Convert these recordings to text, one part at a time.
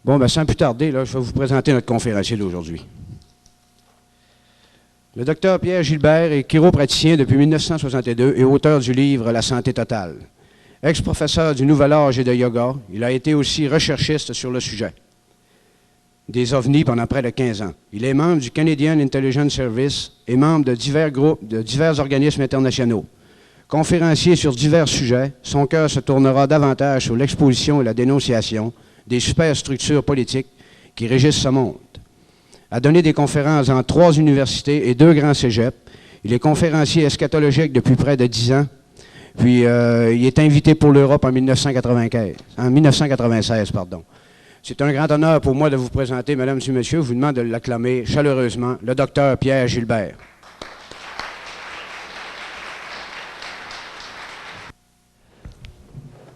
Bon, ben sans plus tarder, là, je vais vous présenter notre conférencier d'aujourd'hui. Le docteur Pierre Gilbert est chiropraticien depuis 1962 et auteur du livre « La santé totale ». Ex-professeur du Nouvel Âge et de yoga, il a été aussi recherchiste sur le sujet des ovnis pendant près de 15 ans. Il est membre du Canadian Intelligence Service et membre de divers groupes, de divers organismes internationaux. Conférencier sur divers sujets, son cœur se tournera davantage sur l'exposition et la dénonciation des superstructures politiques qui régissent ce monde. A donné des conférences dans 3 universités et 2 grands cégeps. Il est conférencier eschatologique depuis près de 10 ans. Puis, il est invité pour l'Europe en 1996. C'est un grand honneur pour moi de vous présenter, mesdames et messieurs, je vous demande de l'acclamer chaleureusement, le docteur Pierre Gilbert.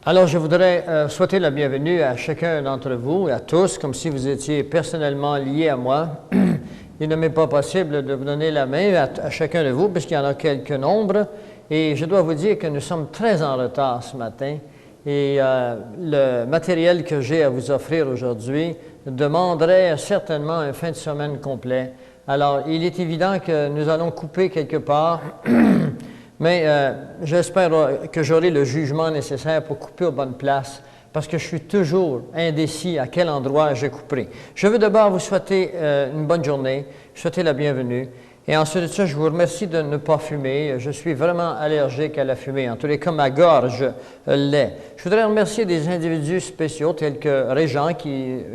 Alors, je voudrais souhaiter la bienvenue à chacun d'entre vous et à tous, comme si vous étiez personnellement liés à moi. Il ne m'est pas possible de vous donner la main à chacun de vous, puisqu'il y en a quelques nombres. Et je dois vous dire que nous sommes très en retard ce matin. Et le matériel que j'ai à vous offrir aujourd'hui demanderait certainement un fin de semaine complet. Alors, il est évident que nous allons couper quelque part, mais j'espère que j'aurai le jugement nécessaire pour couper aux bonnes places, parce que je suis toujours indécis à quel endroit je couperai. Je veux d'abord vous souhaiter une bonne journée, souhaiter la bienvenue. Et ensuite de ça, je vous remercie de ne pas fumer. Je suis vraiment allergique à la fumée. En tous les cas, ma gorge l'est. Je voudrais remercier des individus spéciaux tels que Régent,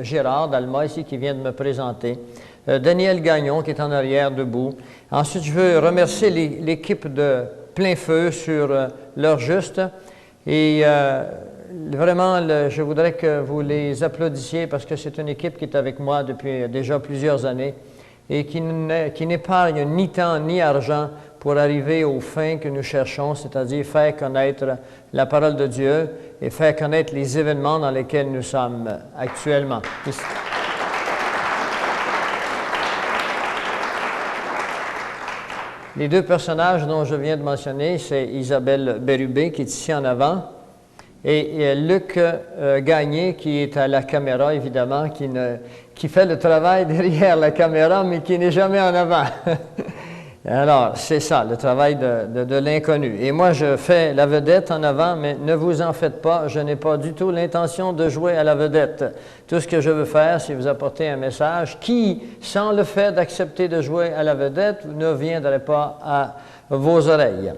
Gérard d'Alma, ici, qui vient de me présenter. Daniel Gagnon, qui est en arrière, debout. Ensuite, je veux remercier l'équipe de Plein Feu sur l'heure juste. Et vraiment, je voudrais que vous les applaudissiez parce que c'est une équipe qui est avec moi depuis déjà plusieurs années et qui n'épargne ni temps ni argent pour arriver aux fins que nous cherchons, c'est-à-dire faire connaître la parole de Dieu et faire connaître les événements dans lesquels nous sommes actuellement. Les 2 personnages dont je viens de mentionner, c'est Isabelle Bérubé qui est ici en avant et Luc Gagné qui est à la caméra, évidemment, qui fait le travail derrière la caméra, mais qui n'est jamais en avant. Alors, c'est ça, le travail de l'inconnu. Et moi, je fais la vedette en avant, mais ne vous en faites pas, je n'ai pas du tout l'intention de jouer à la vedette. Tout ce que je veux faire, c'est vous apporter un message qui, sans le fait d'accepter de jouer à la vedette, ne viendrait pas à vos oreilles.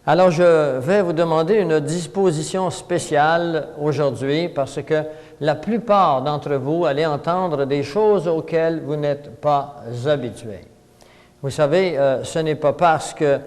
Alors, je vais vous demander une disposition spéciale aujourd'hui parce que la plupart d'entre vous allez entendre des choses auxquelles vous n'êtes pas habitués. Vous savez, ce n'est pas parce que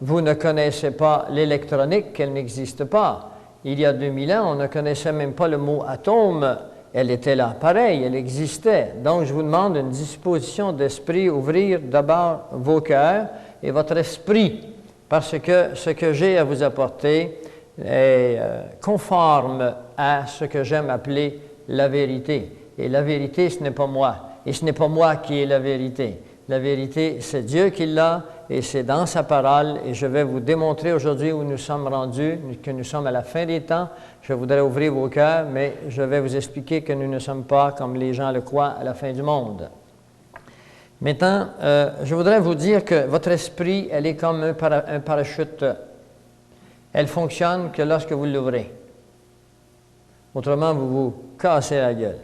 vous ne connaissez pas l'électronique qu'elle n'existe pas. Il y a 2000 ans, on ne connaissait même pas le mot atome. Elle était là, pareil, elle existait. Donc, je vous demande une disposition d'esprit, ouvrir d'abord vos cœurs et votre esprit, parce que ce que j'ai à vous apporter est conforme à ce que j'aime appeler la vérité. Et la vérité, ce n'est pas moi. Et ce n'est pas moi qui ai la vérité. La vérité, c'est Dieu qui l'a et c'est dans sa parole. Et je vais vous démontrer aujourd'hui où nous sommes rendus, que nous sommes à la fin des temps. Je voudrais ouvrir vos cœurs, mais je vais vous expliquer que nous ne sommes pas, comme les gens le croient, à la fin du monde. Maintenant, je voudrais vous dire que votre esprit, elle est comme un parachute. Elle fonctionne que lorsque vous l'ouvrez. Autrement, vous vous cassez la gueule.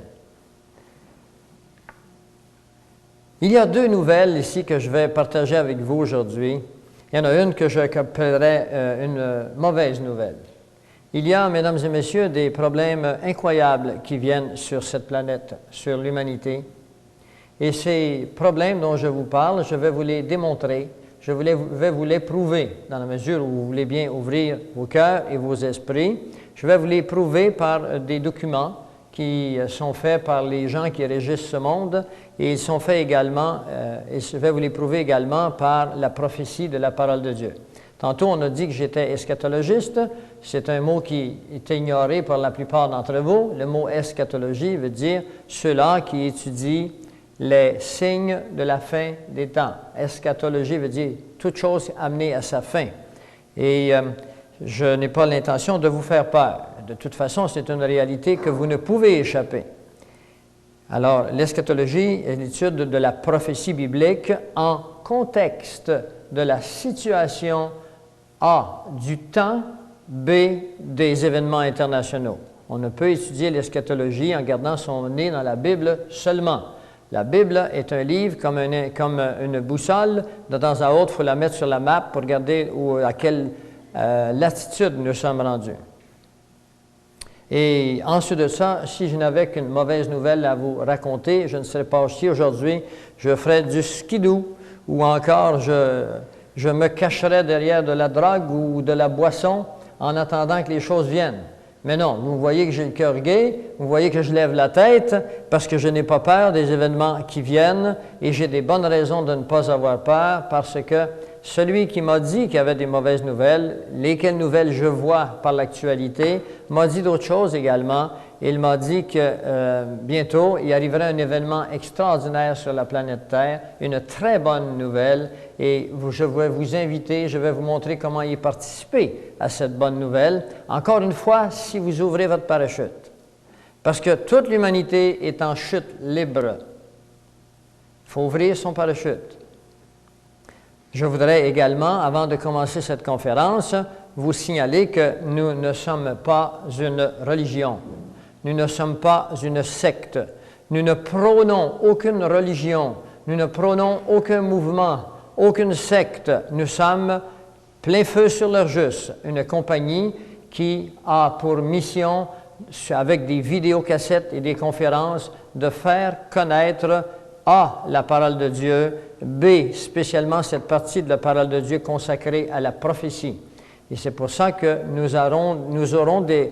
Il y a 2 nouvelles ici que je vais partager avec vous aujourd'hui. Il y en a une que j'appellerais une mauvaise nouvelle. Il y a, mesdames et messieurs, des problèmes incroyables qui viennent sur cette planète, sur l'humanité. Et ces problèmes dont je vous parle, je vais vous les démontrer, je vais vous les prouver, dans la mesure où vous voulez bien ouvrir vos cœurs et vos esprits. Je vais vous les prouver par des documents qui sont faits par les gens qui régissent ce monde, et ils sont faits également, et je vais vous les prouver également par la prophétie de la parole de Dieu. Tantôt, on a dit que j'étais eschatologiste. C'est un mot qui est ignoré par la plupart d'entre vous. Le mot eschatologie veut dire ceux-là qui étudient les signes de la fin des temps. Eschatologie veut dire toute chose amenée à sa fin. Et je n'ai pas l'intention de vous faire peur. De toute façon, c'est une réalité que vous ne pouvez échapper. Alors, l'eschatologie est l'étude de la prophétie biblique en contexte de la situation A, du temps, B, des événements internationaux. On ne peut étudier l'eschatologie en gardant son nez dans la Bible seulement. La Bible est un livre comme une boussole. De temps à autre, il faut la mettre sur la map pour regarder à quelle latitude nous sommes rendus. Et ensuite de ça, si je n'avais qu'une mauvaise nouvelle à vous raconter, je ne serais pas ici aujourd'hui, je ferais du skidoo ou encore je me cacherais derrière de la drogue ou de la boisson en attendant que les choses viennent. Mais non, vous voyez que j'ai le cœur gai, vous voyez que je lève la tête parce que je n'ai pas peur des événements qui viennent et j'ai des bonnes raisons de ne pas avoir peur parce que celui qui m'a dit qu'il y avait des mauvaises nouvelles, lesquelles nouvelles je vois par l'actualité, m'a dit d'autres choses également. Il m'a dit que bientôt, il arriverait un événement extraordinaire sur la planète Terre, une très bonne nouvelle, et je vais vous inviter, je vais vous montrer comment y participer à cette bonne nouvelle. Encore une fois, si vous ouvrez votre parachute, parce que toute l'humanité est en chute libre. Il faut ouvrir son parachute. Je voudrais également, avant de commencer cette conférence, vous signaler que nous ne sommes pas une religion. Nous ne sommes pas une secte. Nous ne prônons aucune religion. Nous ne prônons aucun mouvement, aucune secte. Nous sommes plein feu sur leur juste, une compagnie qui a pour mission, avec des vidéocassettes et des conférences, de faire connaître A, la parole de Dieu, B, spécialement cette partie de la parole de Dieu consacrée à la prophétie. Et c'est pour ça que nous aurons des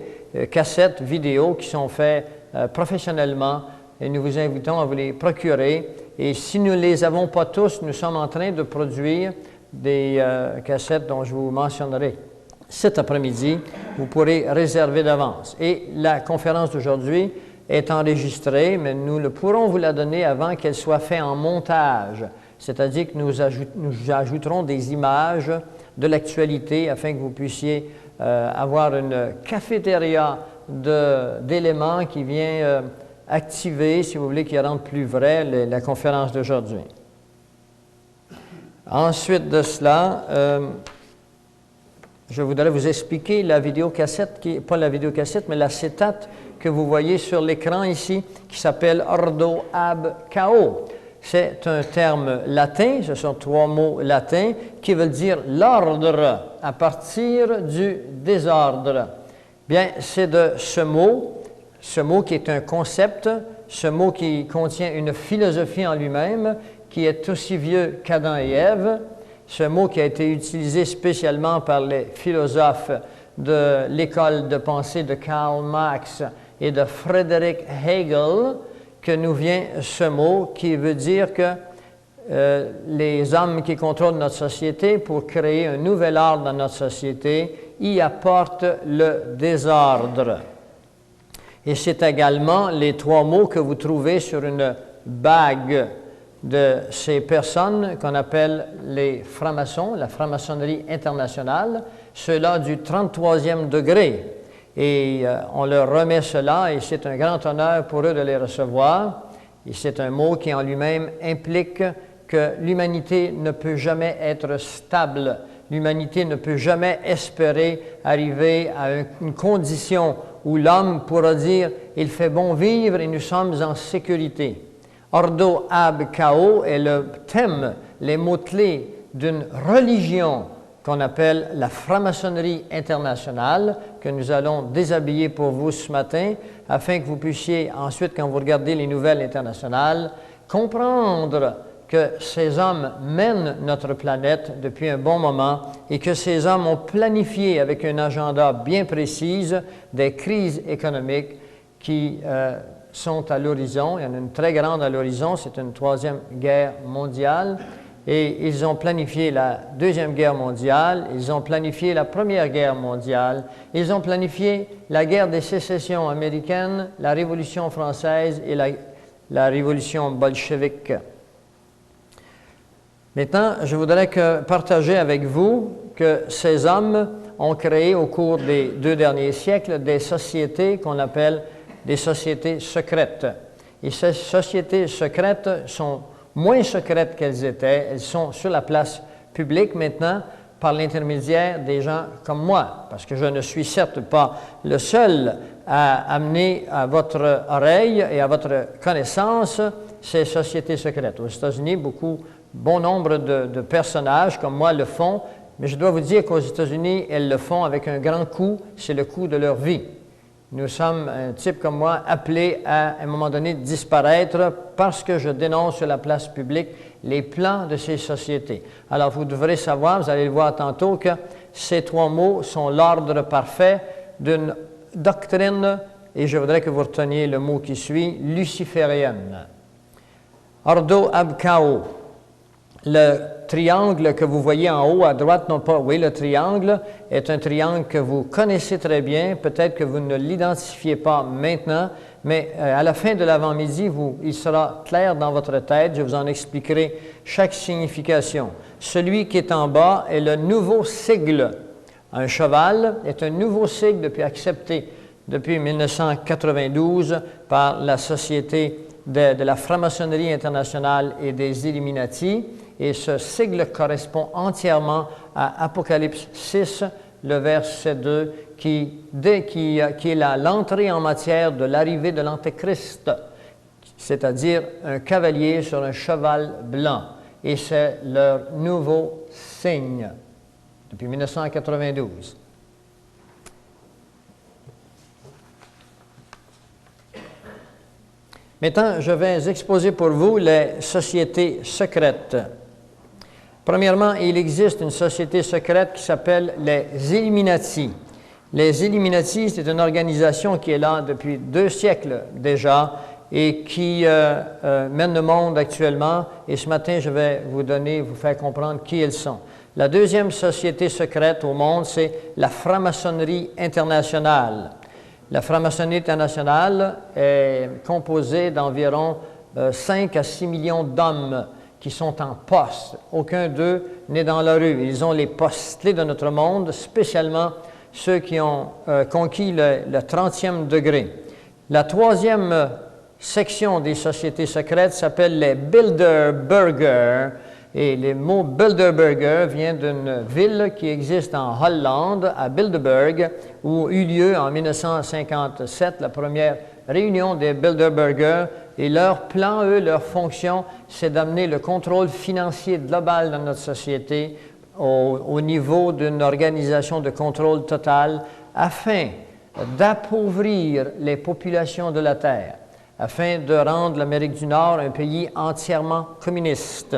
cassettes vidéo qui sont faites professionnellement et nous vous invitons à vous les procurer. Et si nous ne les avons pas tous, nous sommes en train de produire des cassettes dont je vous mentionnerai cet après-midi. Vous pourrez réserver d'avance. Et la conférence d'aujourd'hui est enregistrée, mais nous pourrons vous la donner avant qu'elle soit faite en montage. C'est-à-dire que nous ajouterons des images de l'actualité afin que vous puissiez avoir une cafétéria d'éléments qui vient activer, si vous voulez, qui rende plus vrai la conférence d'aujourd'hui. Ensuite de cela, je voudrais vous expliquer la vidéocassette, pas la vidéocassette, mais l'acétate que vous voyez sur l'écran ici, qui s'appelle Ordo ab Chao. C'est un terme latin, ce sont 3 mots latins qui veulent dire l'ordre à partir du désordre. Bien, c'est de ce mot qui est un concept, ce mot qui contient une philosophie en lui-même, qui est aussi vieux qu'Adam et Ève, ce mot qui a été utilisé spécialement par les philosophes de l'école de pensée de Karl Marx et de Friedrich Hegel, que nous vient ce mot qui veut dire que les hommes qui contrôlent notre société, pour créer un nouvel ordre dans notre société, y apportent le désordre. Et c'est également les 3 mots que vous trouvez sur une bague de ces personnes qu'on appelle les francs-maçons, la franc-maçonnerie internationale, ceux-là du 33e degré. Et on leur remet cela et c'est un grand honneur pour eux de les recevoir. Et c'est un mot qui en lui-même implique que l'humanité ne peut jamais être stable. L'humanité ne peut jamais espérer arriver à une condition où l'homme pourra dire « il fait bon vivre et nous sommes en sécurité ». Ordo ab Chao est le thème, les mots-clés d'une religion qu'on appelle la franc-maçonnerie internationale, que nous allons déshabiller pour vous ce matin, afin que vous puissiez ensuite, quand vous regardez les nouvelles internationales, comprendre que ces hommes mènent notre planète depuis un bon moment et que ces hommes ont planifié avec un agenda bien précis des crises économiques qui sont à l'horizon. Il y en a une très grande à l'horizon, c'est une 3e guerre mondiale. Et ils ont planifié la 2e guerre mondiale, ils ont planifié la 1re guerre mondiale, ils ont planifié la guerre des sécessions américaines, la Révolution française et la Révolution bolchevique. Maintenant, je voudrais partager avec vous que ces hommes ont créé au cours des 2 derniers siècles des sociétés qu'on appelle des sociétés secrètes. Et ces sociétés secrètes sont moins secrètes qu'elles étaient. Elles sont sur la place publique maintenant par l'intermédiaire des gens comme moi, parce que je ne suis certes pas le seul à amener à votre oreille et à votre connaissance ces sociétés secrètes. Aux États-Unis, bon nombre de personnages comme moi le font, mais je dois vous dire qu'aux États-Unis, elles le font avec un grand coût, c'est le coût de leur vie. Nous sommes, un type comme moi, appelés à un moment donné disparaître parce que je dénonce sur la place publique les plans de ces sociétés. Alors, vous devrez savoir, vous allez le voir tantôt, que ces 3 mots sont l'ordre parfait d'une doctrine, et je voudrais que vous reteniez le mot qui suit, luciférienne. Ordo ab chaos. Le triangle que vous voyez en haut à droite, non pas, oui, le triangle est un triangle que vous connaissez très bien, peut-être que vous ne l'identifiez pas maintenant, mais à la fin de l'avant-midi, il sera clair dans votre tête, je vous en expliquerai chaque signification. Celui qui est en bas est le nouveau sigle. Un cheval est un nouveau sigle accepté depuis 1992 par la Société de la franc-maçonnerie internationale et des Illuminati. Et ce sigle correspond entièrement à Apocalypse 6, le verset 2, qui est l'entrée en matière de l'arrivée de l'Antéchrist, c'est-à-dire un cavalier sur un cheval blanc. Et c'est leur nouveau signe depuis 1992. Maintenant, je vais exposer pour vous les sociétés secrètes. Premièrement, il existe une société secrète qui s'appelle les Illuminati. Les Illuminati, c'est une organisation qui est là depuis 2 siècles déjà et qui mène le monde actuellement. Et ce matin, je vais vous faire comprendre qui ils sont. La deuxième société secrète au monde, c'est la franc-maçonnerie internationale. La franc-maçonnerie internationale est composée d'environ 5 à 6 millions d'hommes qui sont en poste. Aucun d'eux n'est dans la rue. Ils ont les postes clés de notre monde, spécialement ceux qui ont conquis le 30e degré. La 3e section des sociétés secrètes s'appelle les Bilderberger. Et le mot Bilderberger vient d'une ville qui existe en Hollande, à Bilderberg, où eut lieu en 1957 la première réunion des Bilderberger. Et leur plan, leur fonction, c'est d'amener le contrôle financier global dans notre société au niveau d'une organisation de contrôle total afin d'appauvrir les populations de la Terre, afin de rendre l'Amérique du Nord un pays entièrement communiste.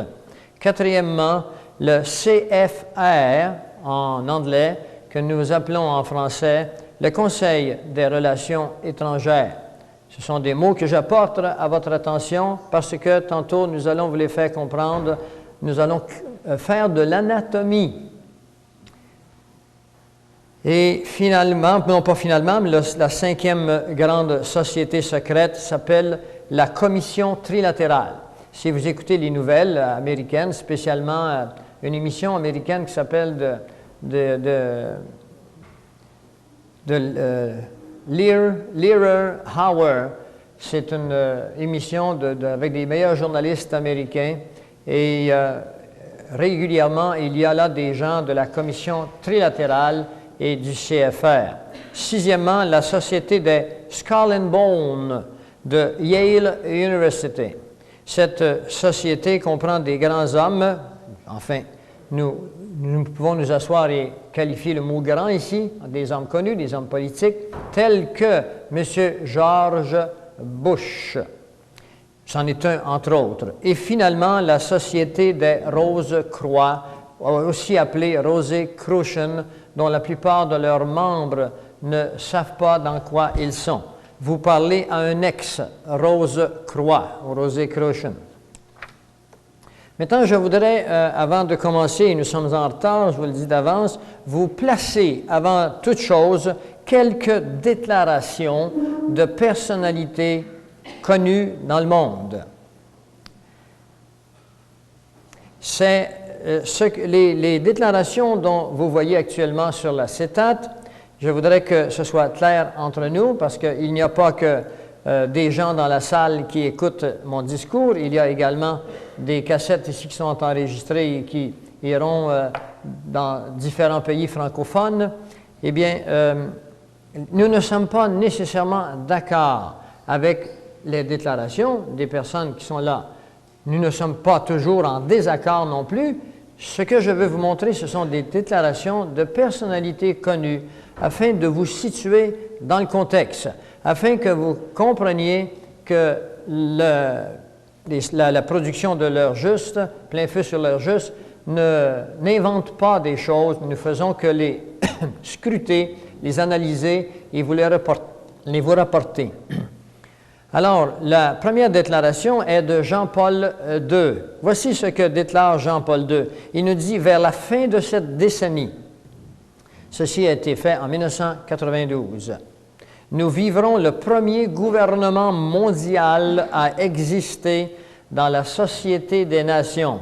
4e, le CFR, en anglais, que nous appelons en français le Conseil des relations étrangères. Ce sont des mots que j'apporte à votre attention parce que tantôt nous allons vous les faire comprendre. Nous allons faire de l'anatomie. Et finalement, non pas finalement, mais la 5e grande société secrète s'appelle la Commission trilatérale. Si vous écoutez les nouvelles américaines, spécialement une émission américaine qui s'appelle Learer Hour, c'est une émission avec des meilleurs journalistes américains et régulièrement, il y a là des gens de la Commission trilatérale et du CFR. 6e, la Société des Skull and Bone de Yale University. Cette société comprend des grands hommes, enfin, nous pouvons nous asseoir et qualifier le mot grand ici, des hommes connus, des hommes politiques, tels que M. George Bush. C'en est un, entre autres. Et finalement, la Société des Rose-Croix, aussi appelée Rosicrucian, dont la plupart de leurs membres ne savent pas dans quoi ils sont. Vous parlez à un ex-Rose-Croix, Rosicrucian. Maintenant, je voudrais, avant de commencer, et nous sommes en retard, je vous le dis d'avance, vous placer avant toute chose quelques déclarations de personnalités connues dans le monde. C'est les déclarations dont vous voyez actuellement sur l'acétate. Je voudrais que ce soit clair entre nous parce qu'il n'y a pas que des gens dans la salle qui écoutent mon discours. Il y a également des cassettes ici qui sont enregistrées et qui iront dans différents pays francophones. Eh bien, nous ne sommes pas nécessairement d'accord avec les déclarations des personnes qui sont là. Nous ne sommes pas toujours en désaccord non plus. Ce que je veux vous montrer, ce sont des déclarations de personnalités connues afin de vous situer dans le contexte, afin que vous compreniez que la production de l'heure juste, plein feu sur l'heure juste, n'invente pas des choses. Nous ne faisons que les scruter, les analyser et vous les vous rapporter. Alors, la première déclaration est de Jean-Paul II. Voici ce que déclare Jean-Paul II. Il nous dit, vers la fin de cette décennie, ceci a été fait en 1992, nous vivrons le premier gouvernement mondial à exister dans la Société des Nations.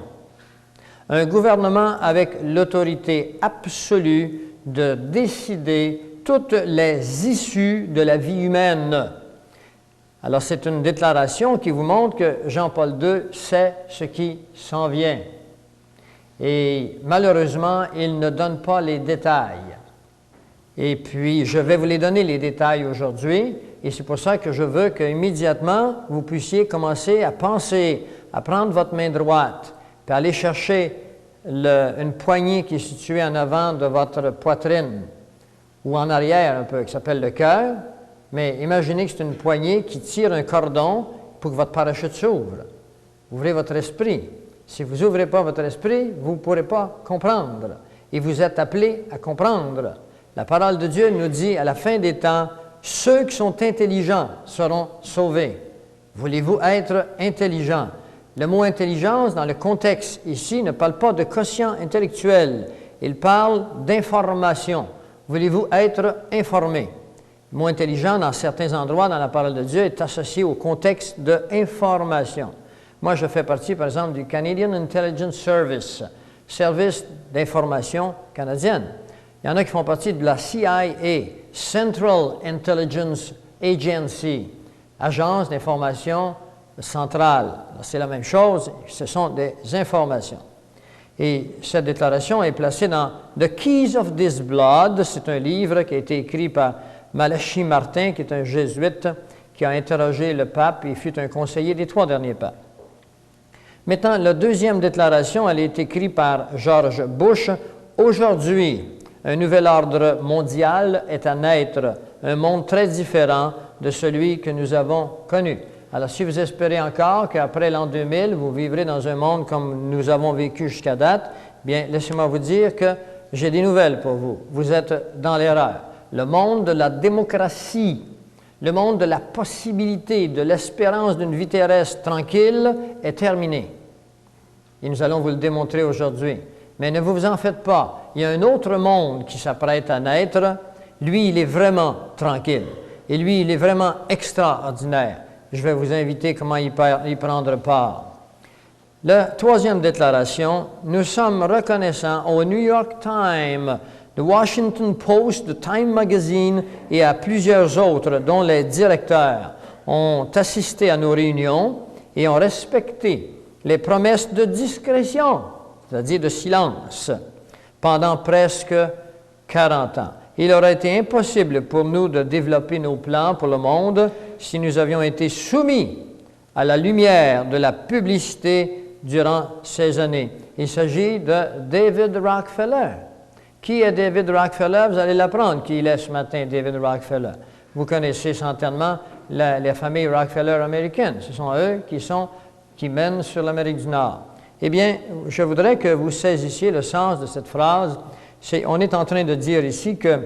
Un gouvernement avec l'autorité absolue de décider toutes les issues de la vie humaine. Alors, c'est une déclaration qui vous montre que Jean-Paul II sait ce qui s'en vient. Et malheureusement, il ne donne pas les détails. Et puis, je vais vous les donner, les détails, aujourd'hui. Et c'est pour ça que je veux qu'immédiatement, vous puissiez commencer à penser, à prendre votre main droite, puis aller chercher une poignée qui est située en avant de votre poitrine, ou en arrière un peu, qui s'appelle le cœur. Mais imaginez que c'est une poignée qui tire un cordon pour que votre parachute s'ouvre. Ouvrez votre esprit. Si vous n'ouvrez pas votre esprit, vous ne pourrez pas comprendre. Et vous êtes appelés à comprendre. La parole de Dieu nous dit, à la fin des temps, ceux qui sont intelligents seront sauvés. Voulez-vous être intelligent? Le mot intelligence, dans le contexte ici, ne parle pas de quotient intellectuel. Il parle d'information. Voulez-vous être informé? Le mot intelligent, dans certains endroits dans la parole de Dieu, est associé au contexte de information. Moi, je fais partie, par exemple, du Canadian Intelligence Service, service d'information canadienne. Il y en a qui font partie de la CIA, Central Intelligence Agency, agence d'information centrale. C'est la même chose, ce sont des informations. Et cette déclaration est placée dans The Keys of This Blood. C'est un livre qui a été écrit par Malachi Martin, qui est un jésuite, qui a interrogé le pape et fut un conseiller des 3 derniers papes. Maintenant, la deuxième déclaration, elle est écrite par George Bush. Aujourd'hui, un nouvel ordre mondial est à naître, un monde très différent de celui que nous avons connu. Alors, si vous espérez encore qu'après l'an 2000, vous vivrez dans un monde comme nous avons vécu jusqu'à date, bien, laissez-moi vous dire que j'ai des nouvelles pour vous. Vous êtes dans l'erreur. Le monde de la démocratie, le monde de la possibilité, de l'espérance d'une vie terrestre tranquille est terminé. Et nous allons vous le démontrer aujourd'hui. Mais ne vous en faites pas. Il y a un autre monde qui s'apprête à naître. Lui, il est vraiment tranquille. Et lui, il est vraiment extraordinaire. Je vais vous inviter comment y prendre part. La troisième déclaration, nous sommes reconnaissants au New York Times, The Washington Post, The Time Magazine et à plusieurs autres dont les directeurs ont assisté à nos réunions et ont respecté les promesses de discrétion, c'est-à-dire de silence, pendant presque 40 ans. Il aurait été impossible pour nous de développer nos plans pour le monde si nous avions été soumis à la lumière de la publicité durant ces années. Il s'agit de David Rockefeller. Qui est David Rockefeller? Vous allez l'apprendre qui il est ce matin, David Rockefeller. Vous connaissez certainement les familles Rockefeller américaines. Ce sont eux qui mènent sur l'Amérique du Nord. Eh bien, je voudrais que vous saisissiez le sens de cette phrase. On est en train de dire ici que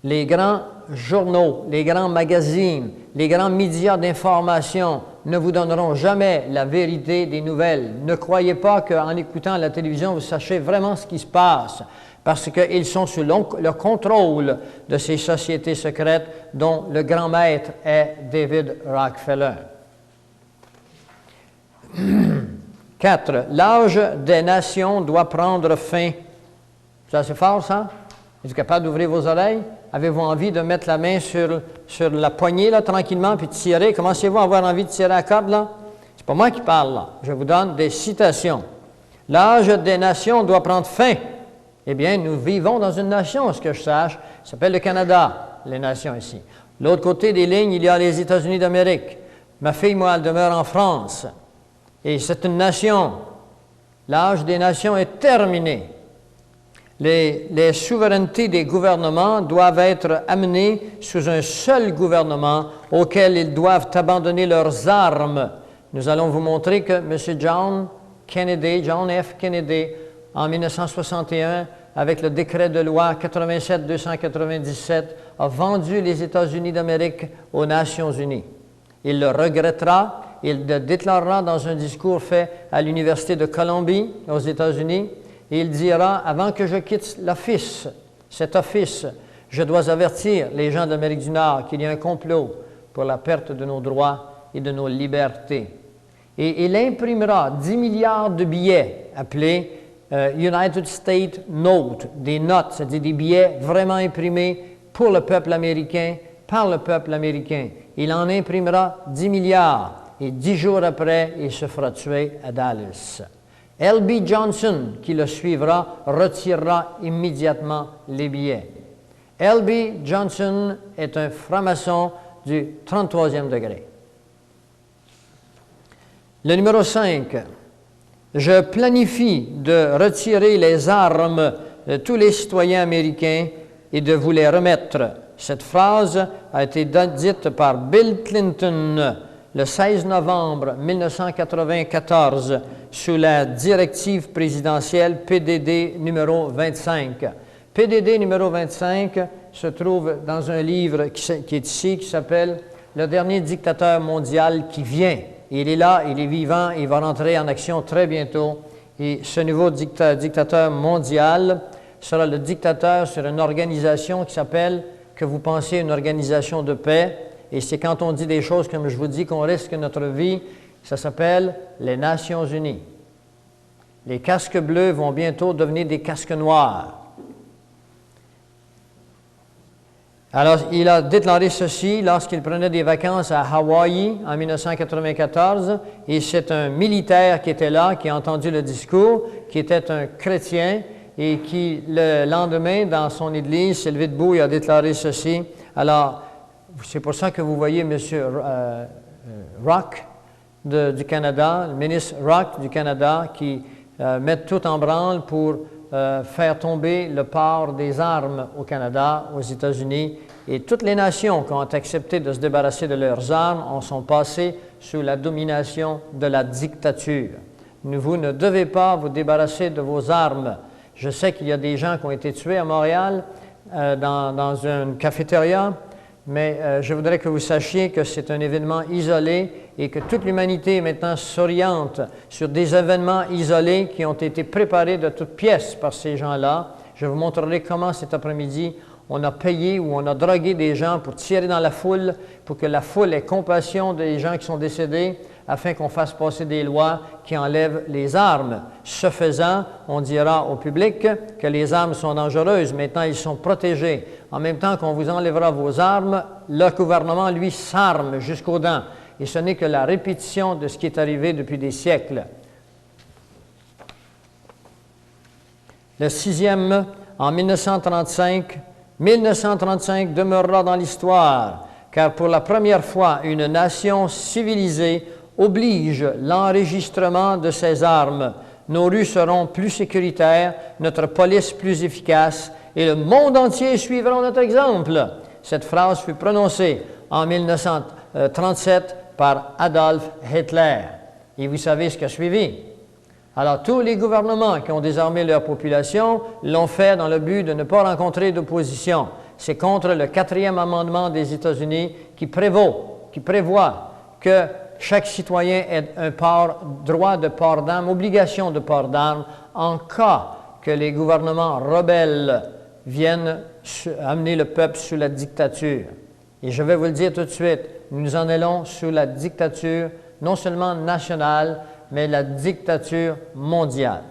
les grands journaux, les grands magazines, les grands médias d'information ne vous donneront jamais la vérité des nouvelles. Ne croyez pas qu'en écoutant la télévision, vous sachiez vraiment ce qui se passe, parce qu'ils sont sous le contrôle de ces sociétés secrètes dont le grand maître est David Rockefeller. 4. L'âge des nations doit prendre fin. C'est assez fort, ça? Êtes-vous capable d'ouvrir vos oreilles? Avez-vous envie de mettre la main sur la poignée, là, tranquillement, puis tirer? Commencez-vous à avoir envie de tirer la corde, là? C'est pas moi qui parle, là. Je vous donne des citations. L'âge des nations doit prendre fin. Eh bien, nous vivons dans une nation, ce que je sache. Ça s'appelle le Canada, les nations ici. L'autre côté des lignes, il y a les États-Unis d'Amérique. Ma fille, moi, elle demeure en France. Et c'est une nation. L'âge des nations est terminé. Les souverainetés des gouvernements doivent être amenées sous un seul gouvernement auquel ils doivent abandonner leurs armes. Nous allons vous montrer que M. John F. Kennedy, en 1961, avec le décret de loi 87-297, a vendu les États-Unis d'Amérique aux Nations unies. Il le regrettera, il le déclarera dans un discours fait à l'Université de Columbie, aux États-Unis. Et il dira, avant que je quitte cet office, je dois avertir les gens d'Amérique du Nord qu'il y a un complot pour la perte de nos droits et de nos libertés. Et il imprimera 10 milliards de billets appelés United States Note, des notes, c'est-à-dire des billets vraiment imprimés pour le peuple américain, par le peuple américain. Il en imprimera 10 milliards et 10 jours après, il se fera tuer à Dallas. L.B. Johnson, qui le suivra, retirera immédiatement les billets. L.B. Johnson est un franc-maçon du 33e degré. Le numéro 5. Je planifie de retirer les armes de tous les citoyens américains et de vous les remettre. Cette phrase a été dite par Bill Clinton le 16 novembre 1994 sous la directive présidentielle PDD numéro 25. PDD numéro 25 se trouve dans un livre qui est ici, qui s'appelle « Le dernier dictateur mondial qui vient ». Il est là, il est vivant, il va rentrer en action très bientôt. Et ce nouveau dictateur mondial sera le dictateur sur une organisation qui s'appelle, que vous pensiez, une organisation de paix. Et c'est quand on dit des choses comme je vous dis qu'on risque notre vie, ça s'appelle les Nations unies. Les casques bleus vont bientôt devenir des casques noirs. Alors, il a déclaré ceci lorsqu'il prenait des vacances à Hawaï en 1994, et c'est un militaire qui était là, qui a entendu le discours, qui était un chrétien, et qui, le lendemain, dans son église, s'est levé debout et a déclaré ceci. Alors, c'est pour ça que vous voyez M. Rock du Canada, le ministre Rock du Canada, qui met tout en branle pour faire tomber le port des armes au Canada, aux États-Unis, et toutes les nations qui ont accepté de se débarrasser de leurs armes en sont passées sous la domination de la dictature. Vous ne devez pas vous débarrasser de vos armes. Je sais qu'il y a des gens qui ont été tués à Montréal dans une cafétéria, mais je voudrais que vous sachiez que c'est un événement isolé et que toute l'humanité maintenant s'oriente sur des événements isolés qui ont été préparés de toutes pièces par ces gens-là. Je vous montrerai comment cet après-midi on a payé ou on a drogué des gens pour tirer dans la foule, pour que la foule ait compassion des gens qui sont décédés, afin qu'on fasse passer des lois qui enlèvent les armes. Ce faisant, on dira au public que les armes sont dangereuses. Maintenant, ils sont protégés. En même temps qu'on vous enlèvera vos armes, le gouvernement, lui, s'arme jusqu'aux dents. Et ce n'est que la répétition de ce qui est arrivé depuis des siècles. Le 6e, en 1935, 1935 demeurera dans l'histoire, car pour la première fois, une nation civilisée oblige l'enregistrement de ses armes. Nos rues seront plus sécuritaires, notre police plus efficace, et le monde entier suivra notre exemple. Cette phrase fut prononcée en 1937 par Adolf Hitler. Et vous savez ce qui a suivi. Alors, tous les gouvernements qui ont désarmé leur population l'ont fait dans le but de ne pas rencontrer d'opposition. C'est contre le 4e amendement des États-Unis qui prévoit que chaque citoyen ait un droit de port d'armes, obligation de port d'armes, en cas que les gouvernements rebelles viennent amener le peuple sous la dictature. Et je vais vous le dire tout de suite, nous en allons sous la dictature, non seulement nationale, mais la dictature mondiale.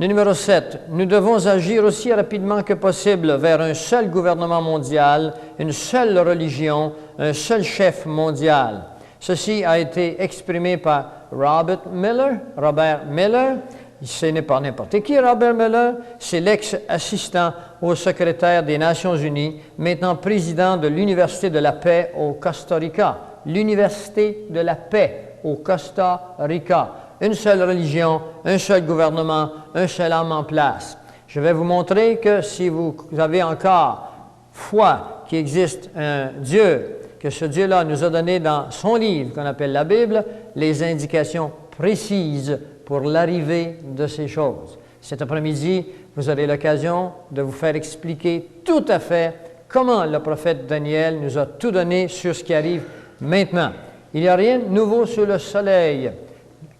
Le numéro 7, nous devons agir aussi rapidement que possible vers un seul gouvernement mondial, une seule religion, un seul chef mondial. Ceci a été exprimé par Robert Miller. Ce n'est pas n'importe qui, Robert Miller, c'est l'ex-assistant au secrétaire des Nations Unies, maintenant président de l'Université de la paix au Costa Rica. L'Université de la paix au Costa Rica. Une seule religion, un seul gouvernement, un seul homme en place. Je vais vous montrer que si vous avez encore foi qu'il existe un Dieu, que ce Dieu-là nous a donné dans son livre qu'on appelle la Bible, les indications précises pour l'arrivée de ces choses. Cet après-midi, vous aurez l'occasion de vous faire expliquer tout à fait comment le prophète Daniel nous a tout donné sur ce qui arrive maintenant. Il n'y a rien de nouveau sous le soleil.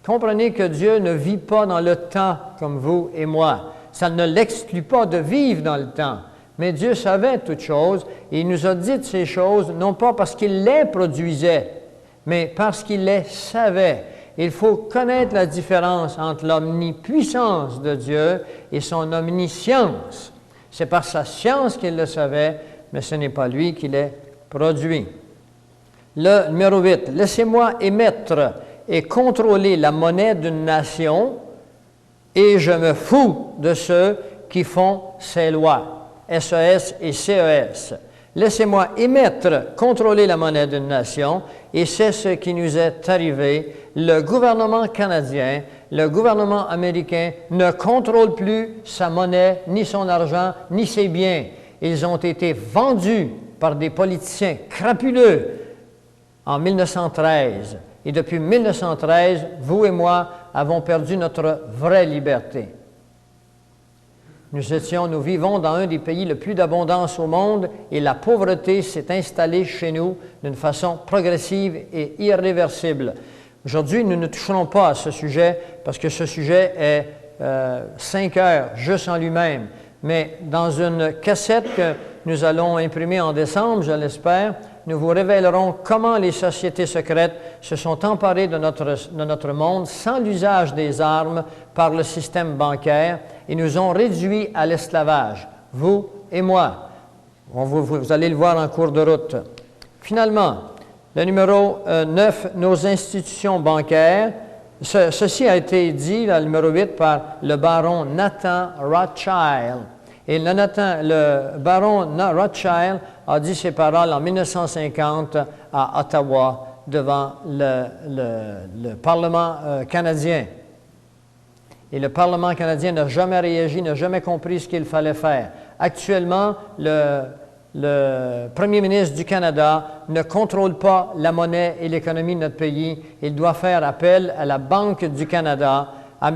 Comprenez que Dieu ne vit pas dans le temps comme vous et moi. Ça ne l'exclut pas de vivre dans le temps. Mais Dieu savait toutes choses et il nous a dit ces choses, non pas parce qu'il les produisait, mais parce qu'il les savait. Il faut connaître la différence entre l'omnipuissance de Dieu et son omniscience. C'est par sa science qu'il le savait, mais ce n'est pas lui qui les produit. Le numéro 8, laissez-moi émettre et contrôler la monnaie d'une nation, et je me fous de ceux qui font ces lois, SES et CES. Laissez-moi émettre, contrôler la monnaie d'une nation, et c'est ce qui nous est arrivé. Le gouvernement canadien, le gouvernement américain ne contrôle plus sa monnaie, ni son argent, ni ses biens. Ils ont été vendus par des politiciens crapuleux en 1913. Et depuis 1913, vous et moi avons perdu notre vraie liberté. Nous vivons dans un des pays le plus d'abondance au monde et la pauvreté s'est installée chez nous d'une façon progressive et irréversible. Aujourd'hui, nous ne toucherons pas à ce sujet parce que ce sujet est 5 heures juste en lui-même. Mais dans une cassette que nous allons imprimer en décembre, je l'espère, nous vous révélerons comment les sociétés secrètes se sont emparées de notre monde sans l'usage des armes par le système bancaire et nous ont réduits à l'esclavage, vous et moi. Vous allez le voir en cours de route. Finalement, le numéro 9, nos institutions bancaires. Ceci a été dit, le numéro 8, par le baron Nathan Rothschild. Et le baron Rothschild a dit ces paroles en 1950 à Ottawa devant le Parlement canadien. Et le Parlement canadien n'a jamais réagi, n'a jamais compris ce qu'il fallait faire. Actuellement, le premier ministre du Canada ne contrôle pas la monnaie et l'économie de notre pays. Il doit faire appel à la Banque du Canada, à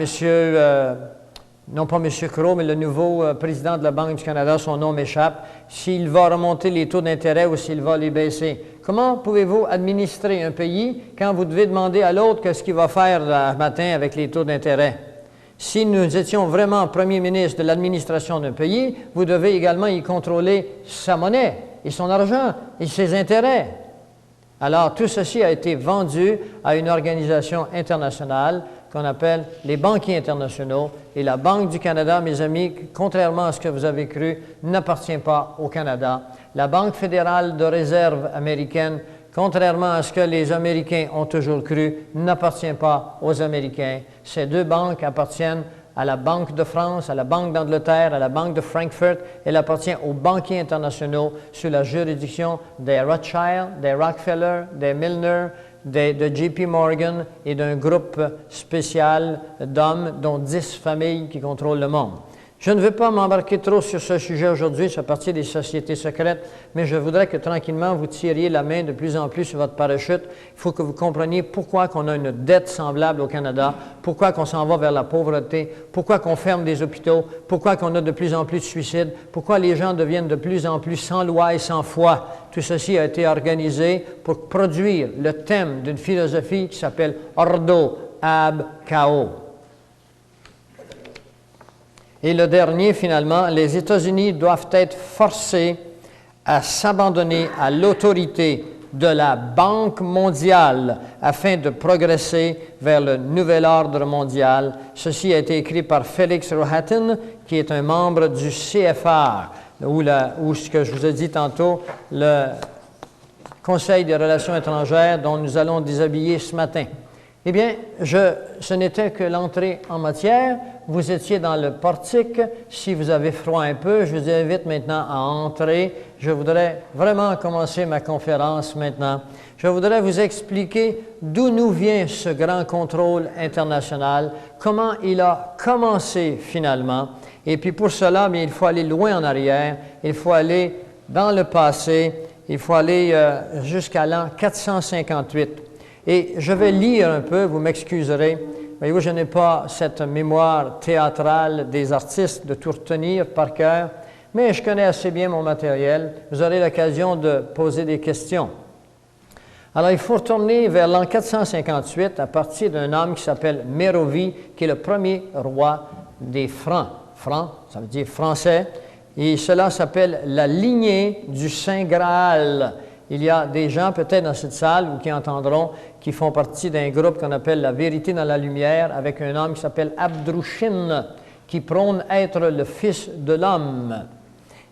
non pas M. Crowe, mais le nouveau président de la Banque du Canada, son nom m'échappe, s'il va remonter les taux d'intérêt ou s'il va les baisser. Comment pouvez-vous administrer un pays quand vous devez demander à l'autre qu'est-ce qu'il va faire le matin avec les taux d'intérêt? Si nous étions vraiment premier ministre de l'administration d'un pays, vous devez également y contrôler sa monnaie et son argent et ses intérêts. Alors, tout ceci a été vendu à une organisation internationale qu'on appelle les banquiers internationaux. Et la Banque du Canada, mes amis, contrairement à ce que vous avez cru, n'appartient pas au Canada. La Banque fédérale de réserve américaine, contrairement à ce que les Américains ont toujours cru, n'appartient pas aux Américains. Ces deux banques appartiennent à la Banque de France, à la Banque d'Angleterre, à la Banque de Francfort. Elle appartient aux banquiers internationaux sous la juridiction des Rothschild, des Rockefeller, des Milner, de JP Morgan et d'un groupe spécial d'hommes, dont 10 familles qui contrôlent le monde. Je ne veux pas m'embarquer trop sur ce sujet aujourd'hui, sur la partie des sociétés secrètes, mais je voudrais que tranquillement vous tiriez la main de plus en plus sur votre parachute. Il faut que vous compreniez pourquoi qu'on a une dette semblable au Canada, pourquoi qu'on s'en va vers la pauvreté, pourquoi qu'on ferme des hôpitaux, pourquoi qu'on a de plus en plus de suicides, pourquoi les gens deviennent de plus en plus sans loi et sans foi. Tout ceci a été organisé pour produire le thème d'une philosophie qui s'appelle Ordo ab Chaos. Et le dernier, finalement, les États-Unis doivent être forcés à s'abandonner à l'autorité de la Banque mondiale afin de progresser vers le nouvel ordre mondial. Ceci a été écrit par Félix Rohatyn, qui est un membre du CFR, ou ce que je vous ai dit tantôt, le Conseil des relations étrangères dont nous allons déshabiller ce matin. Eh bien, ce n'était que l'entrée en matière. Vous étiez dans le portique. Si vous avez froid un peu, je vous invite maintenant à entrer. Je voudrais vraiment commencer ma conférence maintenant. Je voudrais vous expliquer d'où nous vient ce grand contrôle international, comment il a commencé finalement. Et puis pour cela, bien, il faut aller loin en arrière. Il faut aller dans le passé. Il faut aller jusqu'à l'an 458. Et je vais lire un peu, vous m'excuserez. Voyez-vous, je n'ai pas cette mémoire théâtrale des artistes de tout retenir par cœur, mais je connais assez bien mon matériel. Vous aurez l'occasion de poser des questions. Alors, il faut retourner vers l'an 458 à partir d'un homme qui s'appelle Mérovie, qui est le premier roi des Francs. Francs, ça veut dire français. Et cela s'appelle la lignée du Saint Graal. Il y a des gens peut-être dans cette salle ou qui entendront qui font partie d'un groupe qu'on appelle La Vérité dans la Lumière avec un homme qui s'appelle Abdrouchin qui prône être le Fils de l'homme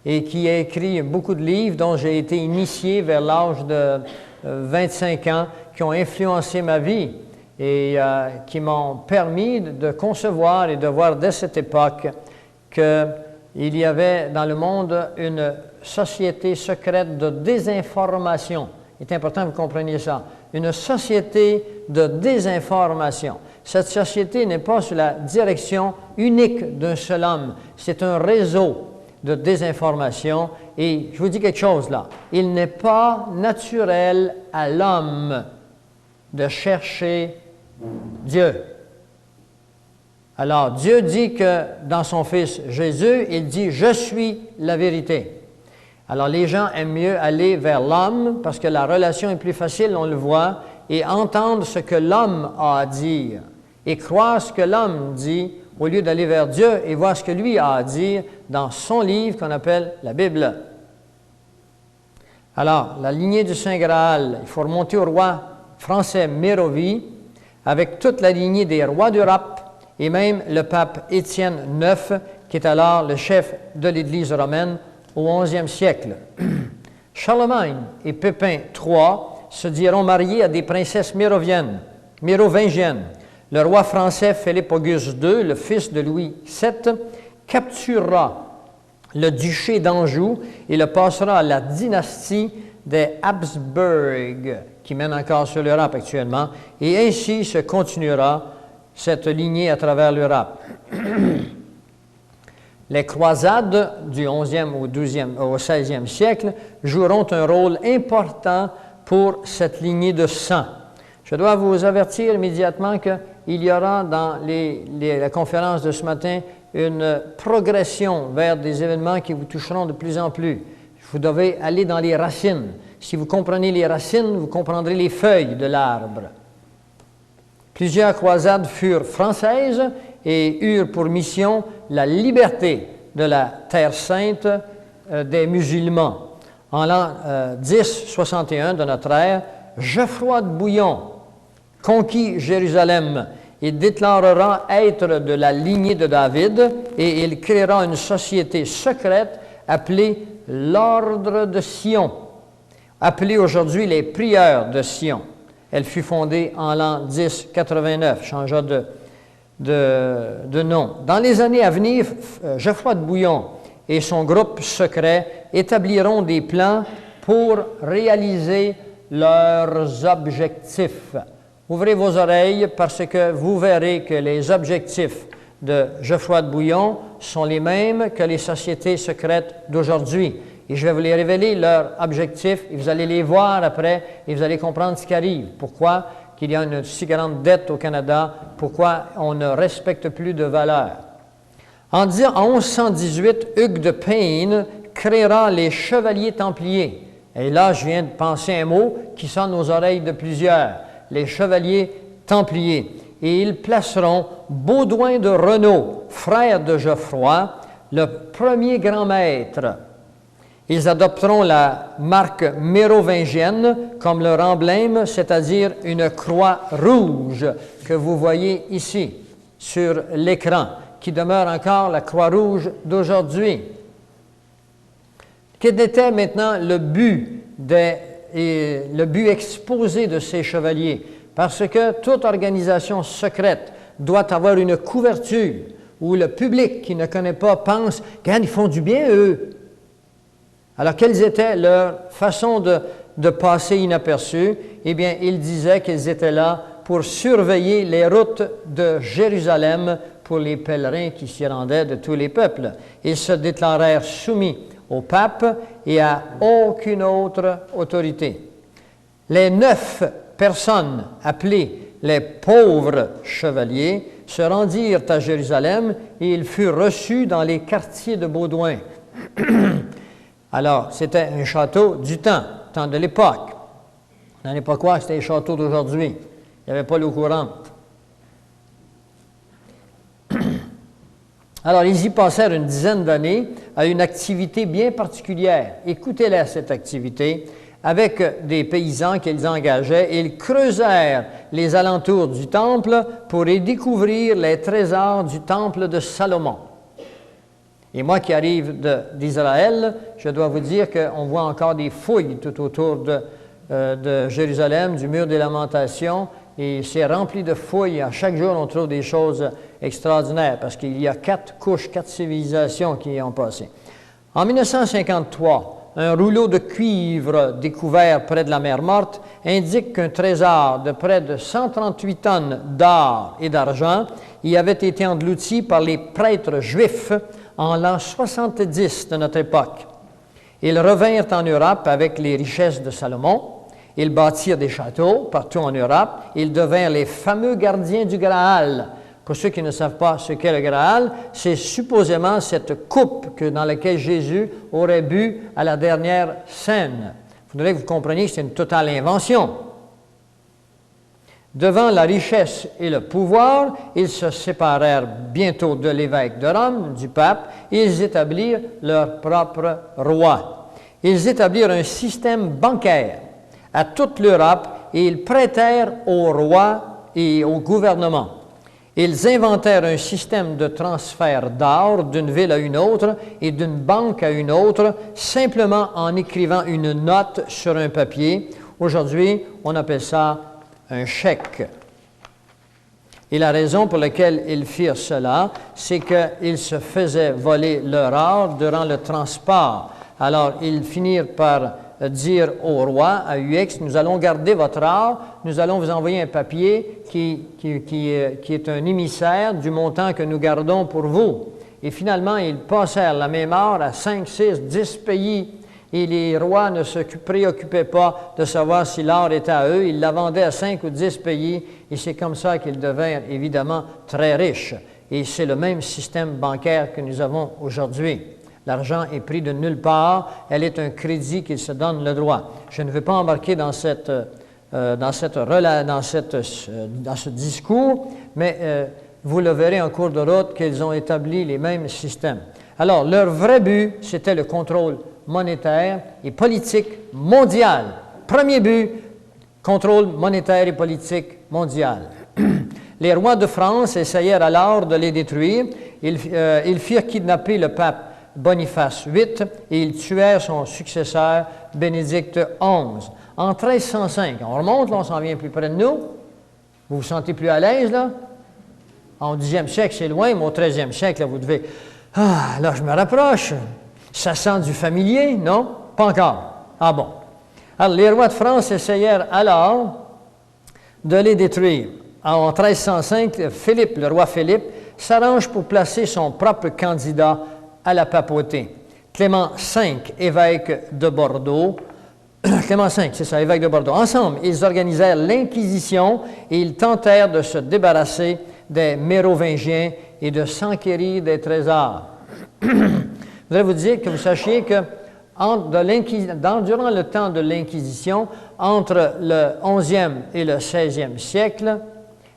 et qui a écrit beaucoup de livres dont j'ai été initié vers l'âge de 25 ans qui ont influencé ma vie et qui m'ont permis de concevoir et de voir dès cette époque qu'il y avait dans le monde une société secrète de désinformation. Il est important que vous compreniez ça. Une société de désinformation. Cette société n'est pas sous la direction unique d'un seul homme. C'est un réseau de désinformation. Et je vous dis quelque chose là. Il n'est pas naturel à l'homme de chercher Dieu. Alors, Dieu dit que dans son Fils Jésus, il dit « Je suis la vérité ». Alors, les gens aiment mieux aller vers l'homme parce que la relation est plus facile, on le voit, et entendre ce que l'homme a à dire et croire ce que l'homme dit au lieu d'aller vers Dieu et voir ce que lui a à dire dans son livre qu'on appelle la Bible. Alors, la lignée du Saint Graal, il faut remonter au roi français Mérovie avec toute la lignée des rois d'Europe et même le pape Étienne IX, qui est alors le chef de l'Église romaine au XIe siècle. Charlemagne et Pépin III se diront mariés à des princesses mérovingiennes. Le roi français Philippe Auguste II, le fils de Louis VII, capturera le duché d'Anjou et le passera à la dynastie des Habsbourg, qui mène encore sur l'Europe actuellement, et ainsi se continuera cette lignée à travers l'Europe. Les croisades du 11e au 16e siècle joueront un rôle important pour cette lignée de sang. Je dois vous avertir immédiatement qu'il y aura dans la conférence de ce matin une progression vers des événements qui vous toucheront de plus en plus. Vous devez aller dans les racines. Si vous comprenez les racines, vous comprendrez les feuilles de l'arbre. Plusieurs croisades furent françaises et eurent pour mission la liberté de la Terre sainte des musulmans. En l'an 1061 de notre ère, Geoffroy de Bouillon conquit Jérusalem. Il déclarera être de la lignée de David et il créera une société secrète appelée l'Ordre de Sion, appelée aujourd'hui les Prieurs de Sion. Elle fut fondée en l'an 1089, changea de nom. Dans les années à venir, Geoffroy de Bouillon et son groupe secret établiront des plans pour réaliser leurs objectifs. Ouvrez vos oreilles parce que vous verrez que les objectifs de Geoffroy de Bouillon sont les mêmes que les sociétés secrètes d'aujourd'hui. Et je vais vous les révéler, leurs objectifs, et vous allez les voir après, et vous allez comprendre ce qui arrive. Pourquoi qu'il y a une si grande dette au Canada, pourquoi on ne respecte plus de valeurs. En 1118, Hugues de Payne créera les Chevaliers Templiers. Et là, je viens de penser un mot qui sonne aux oreilles de plusieurs. Les Chevaliers Templiers. Et ils placeront Baudouin de Renaud, frère de Geoffroy, le premier grand maître. Ils adopteront la marque mérovingienne comme leur emblème, c'est-à-dire une croix rouge que vous voyez ici sur l'écran, qui demeure encore la croix rouge d'aujourd'hui. Quel était maintenant le but exposé de ces chevaliers? Parce que toute organisation secrète doit avoir une couverture où le public qui ne connaît pas pense qu'ils font du bien, eux. Alors, quelles étaient leurs façons de passer inaperçus? Eh bien, ils disaient qu'ils étaient là pour surveiller les routes de Jérusalem pour les pèlerins qui s'y rendaient de tous les peuples. Ils se déclarèrent soumis au pape et à aucune autre autorité. Les 9 personnes appelées les pauvres chevaliers se rendirent à Jérusalem et ils furent reçus dans les quartiers de Baudouin. Alors, c'était un château du temps de l'époque. On n'en est pas quoi, c'était les châteaux d'aujourd'hui. Il n'y avait pas l'eau courante. Alors, ils y passèrent une dizaine d'années à une activité bien particulière. Écoutez-la, cette activité. Avec des paysans qu'ils engageaient, ils creusèrent les alentours du temple pour y découvrir les trésors du temple de Salomon. Et moi qui arrive d'Israël, je dois vous dire qu'on voit encore des fouilles tout autour de Jérusalem, du mur des Lamentations, et c'est rempli de fouilles. À chaque jour, on trouve des choses extraordinaires, parce qu'il y a 4 couches, 4 civilisations qui y ont passé. En 1953, un rouleau de cuivre découvert près de la mer Morte indique qu'un trésor de près de 138 tonnes d'or et d'argent y avait été englouti par les prêtres juifs en l'an 70 de notre époque. Ils revinrent en Europe avec les richesses de Salomon. Ils bâtirent des châteaux partout en Europe. Ils devinrent les fameux gardiens du Graal. Pour ceux qui ne savent pas ce qu'est le Graal, c'est supposément cette coupe dans laquelle Jésus aurait bu à la dernière scène. Il faudrait que vous compreniez que c'est une totale invention. Devant la richesse et le pouvoir, ils se séparèrent bientôt de l'évêque de Rome, du pape, et ils établirent leur propre roi. Ils établirent un système bancaire à toute l'Europe et ils prêtèrent au roi et au gouvernement. Ils inventèrent un système de transfert d'or d'une ville à une autre et d'une banque à une autre, simplement en écrivant une note sur un papier. Aujourd'hui, on appelle ça un chèque. Et la raison pour laquelle ils firent cela, c'est qu'ils se faisaient voler leur or durant le transport. Alors, ils finirent par dire au roi, à UX, nous allons garder votre or, nous allons vous envoyer un papier qui est un émissaire du montant que nous gardons pour vous. Et finalement, ils passèrent la même or à 5, 6, 10 pays. Et les rois ne se préoccupaient pas de savoir si l'or était à eux. Ils la vendaient à 5 ou 10 pays. Et c'est comme ça qu'ils devinrent évidemment très riches. Et c'est le même système bancaire que nous avons aujourd'hui. L'argent est pris de nulle part. Elle est un crédit qu'il se donne le droit. Je ne vais pas embarquer dans ce discours, mais vous le verrez en cours de route qu'ils ont établi les mêmes systèmes. Alors, leur vrai but, c'était le contrôle monétaire et politique mondial. Premier but, contrôle monétaire et politique mondial. Les rois de France essayèrent alors de les détruire. Ils firent kidnapper le pape Boniface VIII et ils tuèrent son successeur Bénédicte XI. En 1305, on remonte, là, on s'en vient plus près de nous. Vous vous sentez plus à l'aise, là? En 10e siècle, c'est loin, mais au 13e siècle, là, vous devez... Ah, là, je me rapproche. Ça sent du familier, non? Pas encore. Ah bon. Alors, les rois de France essayèrent alors de les détruire. Alors, en 1305, Philippe, le roi Philippe, s'arrange pour placer son propre candidat à la papauté. Clément V, évêque de Bordeaux, Clément V, c'est ça, évêque de Bordeaux. Ensemble, ils organisèrent l'Inquisition et ils tentèrent de se débarrasser des Mérovingiens et de s'enquérir des trésors. Je voudrais vous dire que vous sachiez que durant le temps de l'Inquisition, entre le 11e et le 16e siècle,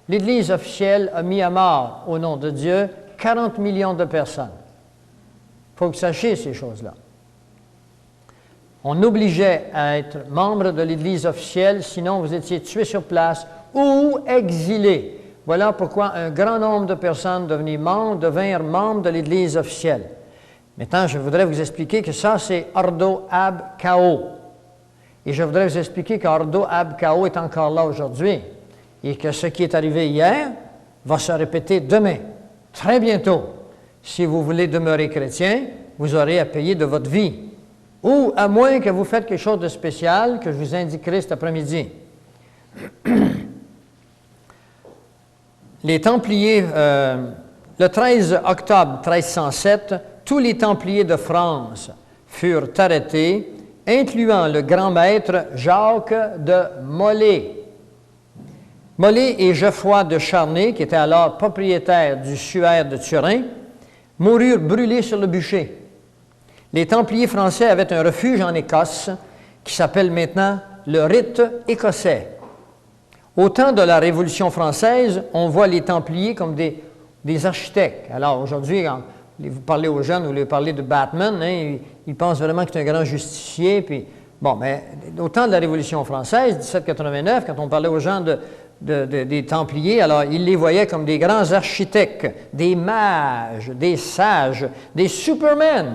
l'Église officielle a mis à mort, au nom de Dieu, 40 millions de personnes. Il faut que vous sachiez ces choses-là. On obligeait à être membre de l'Église officielle, sinon vous étiez tué sur place ou exilé. Voilà pourquoi un grand nombre de personnes devinrent membres de l'Église officielle. Maintenant, je voudrais vous expliquer que ça, c'est Ordo ab Chao. Et je voudrais vous expliquer qu'Ordo ab Chao est encore là aujourd'hui et que ce qui est arrivé hier va se répéter demain, très bientôt. Si vous voulez demeurer chrétien, vous aurez à payer de votre vie. Ou à moins que vous faites quelque chose de spécial que je vous indiquerai cet après-midi. Les Templiers, le 13 octobre 1307, tous les Templiers de France furent arrêtés, incluant le grand maître Jacques de Molay. Molay et Geoffroy de Charnay, qui étaient alors propriétaires du suaire de Turin, moururent brûlés sur le bûcher. Les Templiers français avaient un refuge en Écosse qui s'appelle maintenant le rite écossais. Au temps de la Révolution française, on voit les Templiers comme des architectes. Alors aujourd'hui, quand vous parlez aux jeunes, vous leur parlez de Batman, hein, ils pensent vraiment que c'est un grand justicier. Puis, bon, mais au temps de la Révolution française, 1789, quand on parlait aux gens des Templiers, alors ils les voyaient comme des grands architectes, des mages, des sages, des supermen.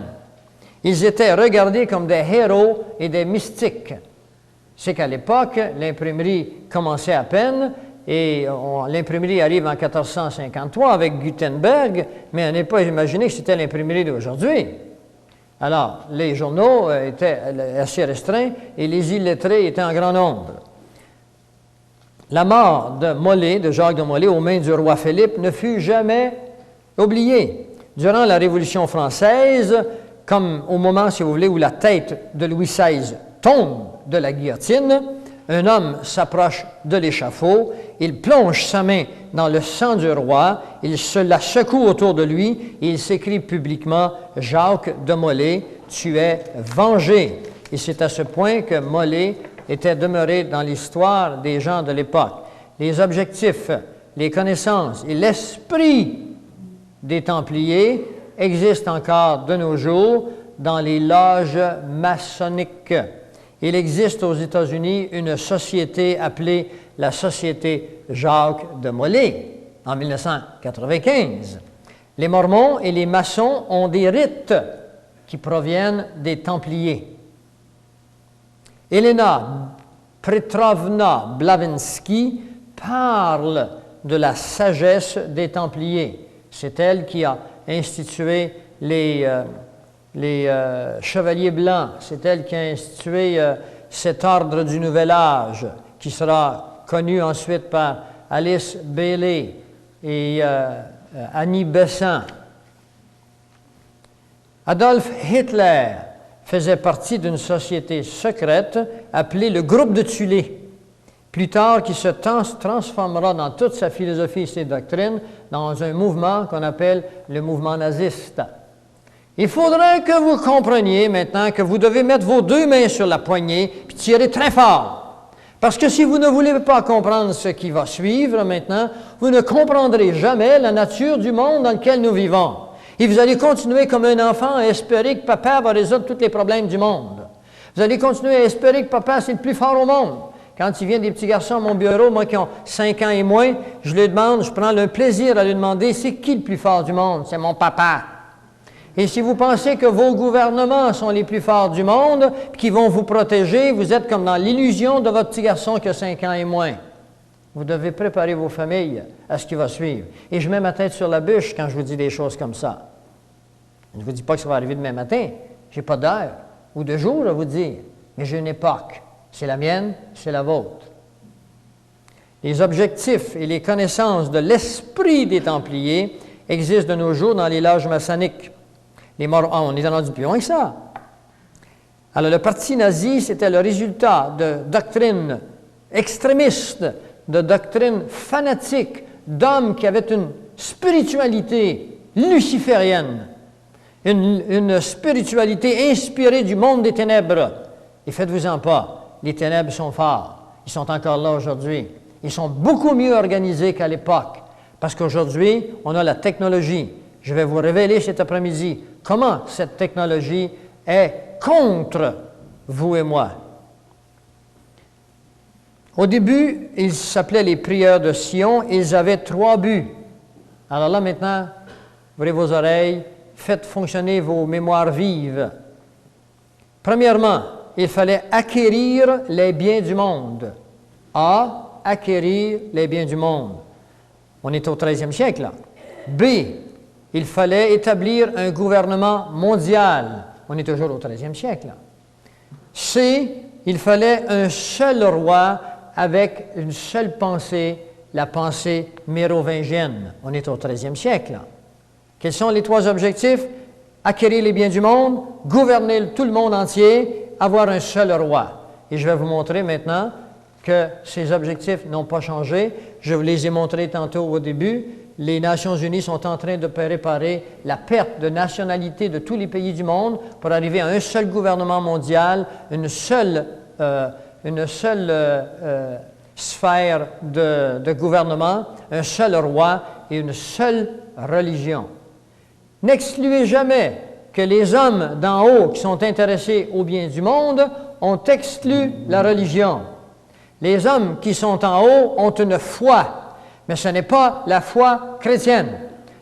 Ils étaient regardés comme des héros et des mystiques. C'est qu'à l'époque, l'imprimerie commençait à peine, et l'imprimerie arrive en 1453 avec Gutenberg, mais on n'est pas imaginé que c'était l'imprimerie d'aujourd'hui. Alors, les journaux étaient assez restreints et les illettrés étaient en grand nombre. La mort de Molay, de Jacques de Molay, aux mains du roi Philippe, ne fut jamais oubliée. Durant la Révolution française, comme au moment, si vous voulez, où la tête de Louis XVI tombe de la guillotine, un homme s'approche de l'échafaud, il plonge sa main dans le sang du roi, il se la secoue autour de lui et il s'écrie publiquement « Jacques de Molay, tu es vengé ». Et c'est à ce point que Molay était demeuré dans l'histoire des gens de l'époque. Les objectifs, les connaissances et l'esprit des Templiers existent encore de nos jours dans les loges maçonniques. Il existe aux États-Unis une société appelée la Société Jacques de Molay en 1995. Les Mormons et les maçons ont des rites qui proviennent des Templiers. Elena Petrovna Blavatsky parle de la sagesse des Templiers. C'est elle qui a institué les chevaliers blancs. C'est elle qui a institué cet ordre du Nouvel Âge, qui sera connu ensuite par Alice Bailey et Annie Besant. Adolf Hitler faisait partie d'une société secrète appelée le Groupe de Thulé, plus tard qui se transformera dans toute sa philosophie et ses doctrines dans un mouvement qu'on appelle le mouvement naziste. Il faudrait que vous compreniez maintenant que vous devez mettre vos deux mains sur la poignée et tirer très fort. Parce que si vous ne voulez pas comprendre ce qui va suivre maintenant, vous ne comprendrez jamais la nature du monde dans lequel nous vivons. Et vous allez continuer comme un enfant à espérer que papa va résoudre tous les problèmes du monde. Vous allez continuer à espérer que papa, c'est le plus fort au monde. Quand il vient des petits garçons à mon bureau, moi qui ont 5 ans et moins, je lui demande, je prends le plaisir à lui demander, c'est qui le plus fort du monde? C'est mon papa. Et si vous pensez que vos gouvernements sont les plus forts du monde, puis qu'ils vont vous protéger, vous êtes comme dans l'illusion de votre petit garçon qui a 5 ans et moins. Vous devez préparer vos familles à ce qui va suivre. Et je mets ma tête sur la bûche quand je vous dis des choses comme ça. Je ne vous dis pas que ça va arriver demain matin. Je n'ai pas d'heure ou de jour à vous dire, mais j'ai une époque. C'est la mienne, c'est la vôtre. Les objectifs et les connaissances de l'esprit des Templiers existent de nos jours dans les loges maçonniques. On est rendu plus loin que ça. Alors, le parti nazi, c'était le résultat de doctrines extrémistes, de doctrines fanatiques, d'hommes qui avaient une spiritualité luciférienne, une spiritualité inspirée du monde des ténèbres. Et faites-vous-en pas, les ténèbres sont forts. Ils sont encore là aujourd'hui. Ils sont beaucoup mieux organisés qu'à l'époque. Parce qu'aujourd'hui, on a la technologie. Je vais vous révéler cet après-midi comment cette technologie est contre vous et moi. Au début, ils s'appelaient les prieurs de Sion, ils avaient 3 buts. Alors là, maintenant, ouvrez vos oreilles, faites fonctionner vos mémoires vives. Premièrement, il fallait acquérir les biens du monde. Acquérir les biens du monde. On est au 13e siècle, là. B, il fallait établir un gouvernement mondial. On est toujours au 13e siècle, là. C, il fallait un seul roi avec une seule pensée, la pensée mérovingienne. On est au 13e siècle, là. Quels sont les 3 objectifs? Acquérir les biens du monde, gouverner tout le monde entier, avoir un seul roi. Et je vais vous montrer maintenant que ces objectifs n'ont pas changé. Je vous les ai montrés tantôt au début. Les Nations unies sont en train de préparer la perte de nationalité de tous les pays du monde pour arriver à un seul gouvernement mondial, une seule sphère de gouvernement, un seul roi et une seule religion. N'excluez jamais que les hommes d'en haut qui sont intéressés au bien du monde ont exclu la religion. Les hommes qui sont en haut ont une foi, mais ce n'est pas la foi chrétienne.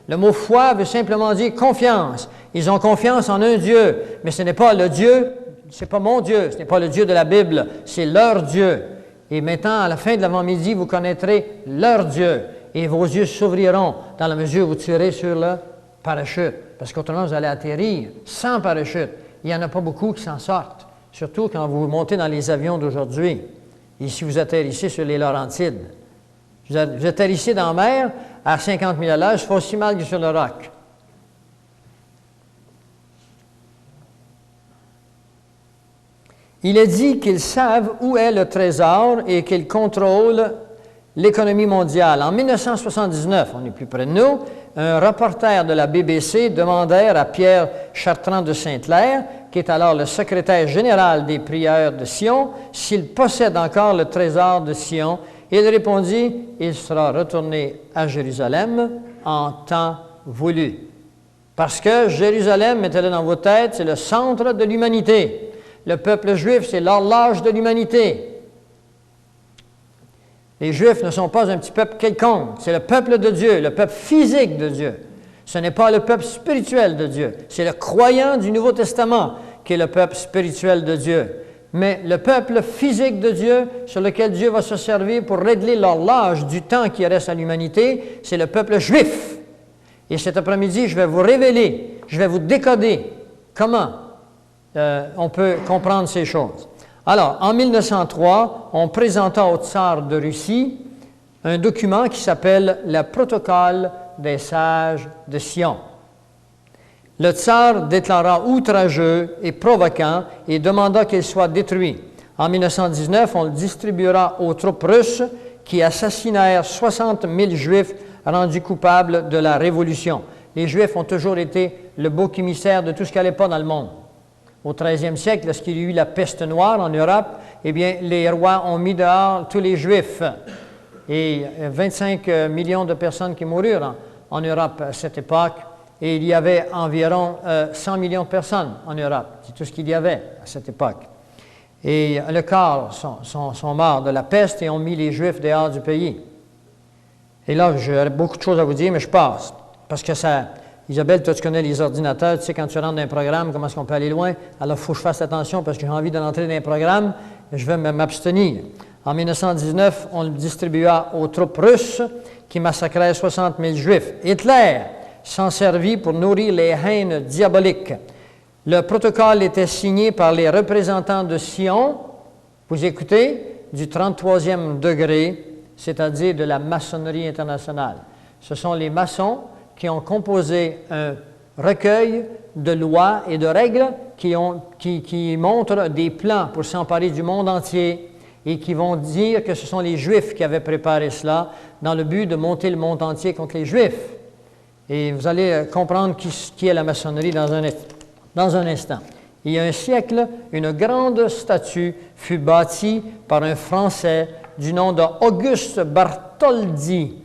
Le mot foi veut simplement dire confiance. Ils ont confiance en un Dieu, mais ce n'est pas le Dieu, ce n'est pas mon Dieu, ce n'est pas le Dieu de la Bible, c'est leur Dieu. Et maintenant, à la fin de l'avant-midi, vous connaîtrez leur Dieu et vos yeux s'ouvriront dans la mesure où vous tirez sur le parachute, parce qu'autrement, vous allez atterrir sans parachute. Il n'y en a pas beaucoup qui s'en sortent, surtout quand vous montez dans les avions d'aujourd'hui. Et si vous atterrissez sur les Laurentides, vous atterrissez dans la mer à 50 000 à l'heure, ça fait aussi mal que sur le roc. Il est dit qu'ils savent où est le trésor et qu'ils contrôlent l'économie mondiale. En 1979, on est plus près de nous, un reporter de la BBC demandèrent à Pierre Chartrand de Sainte-Claire, qui est alors le secrétaire général des prieurs de Sion, s'il possède encore le trésor de Sion. Il répondit, « Il sera retourné à Jérusalem en temps voulu. » Parce que Jérusalem, mettez-le dans vos têtes, c'est le centre de l'humanité. Le peuple juif, c'est l'horloge de l'humanité. Les Juifs ne sont pas un petit peuple quelconque, c'est le peuple de Dieu, le peuple physique de Dieu. Ce n'est pas le peuple spirituel de Dieu, c'est le croyant du Nouveau Testament qui est le peuple spirituel de Dieu. Mais le peuple physique de Dieu, sur lequel Dieu va se servir pour régler l'horloge du temps qui reste à l'humanité, c'est le peuple juif. Et cet après-midi, je vais vous révéler, je vais vous décoder comment on peut comprendre ces choses. Alors, en 1903, on présenta au tsar de Russie un document qui s'appelle le Protocole des sages de Sion. Le tsar déclara outrageux et provoquant et demanda qu'il soit détruit. En 1919, on le distribuera aux troupes russes qui assassinèrent 60 000 Juifs rendus coupables de la Révolution. Les Juifs ont toujours été le bouc émissaire de tout ce qui n'allait pas dans le monde. Au 13e siècle, lorsqu'il y a eu la peste noire en Europe, eh bien, les rois ont mis dehors tous les Juifs. Et 25 millions de personnes qui moururent en Europe à cette époque. Et il y avait environ 100 millions de personnes en Europe. C'est tout ce qu'il y avait à cette époque. Et le quart sont morts de la peste et ont mis les Juifs dehors du pays. Et là, j'aurais beaucoup de choses à vous dire, mais je passe. Parce que ça... Isabelle, toi, tu connais les ordinateurs, tu sais, quand tu rentres dans un programme, comment est-ce qu'on peut aller loin? Alors, il faut que je fasse attention parce que j'ai envie de rentrer dans un programme et je vais m'abstenir. En 1919, on le distribua aux troupes russes qui massacrèrent 60 000 Juifs. Hitler s'en servit pour nourrir les haines diaboliques. Le protocole était signé par les représentants de Sion, vous écoutez, du 33e degré, c'est-à-dire de la maçonnerie internationale. Ce sont les maçons qui ont composé un recueil de lois et de règles qui montrent des plans pour s'emparer du monde entier et qui vont dire que ce sont les Juifs qui avaient préparé cela dans le but de monter le monde entier contre les Juifs. Et vous allez comprendre qui est la maçonnerie dans un instant. Il y a un siècle, une grande statue fut bâtie par un Français du nom d'Auguste Bartholdi.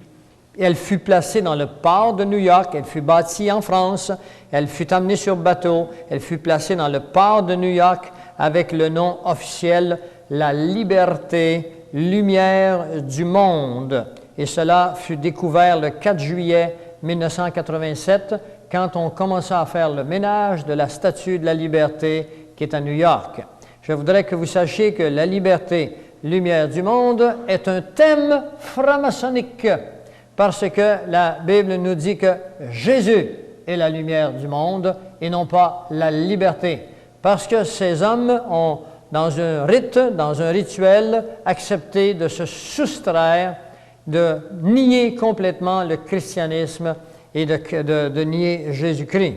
Elle fut placée dans le port de New York, elle fut bâtie en France, elle fut amenée sur bateau, elle fut placée dans le port de New York avec le nom officiel La Liberté, Lumière du Monde. Et cela fut découvert le 4 juillet 1987, quand on commença à faire le ménage de la Statue de la Liberté qui est à New York. Je voudrais que vous sachiez que la liberté, lumière du monde, est un thème franc-maçonnique, parce que la Bible nous dit que Jésus est la lumière du monde et non pas la liberté. Parce que ces hommes ont, dans un rite, dans un rituel, accepté de se soustraire, de nier complètement le christianisme et de nier Jésus-Christ.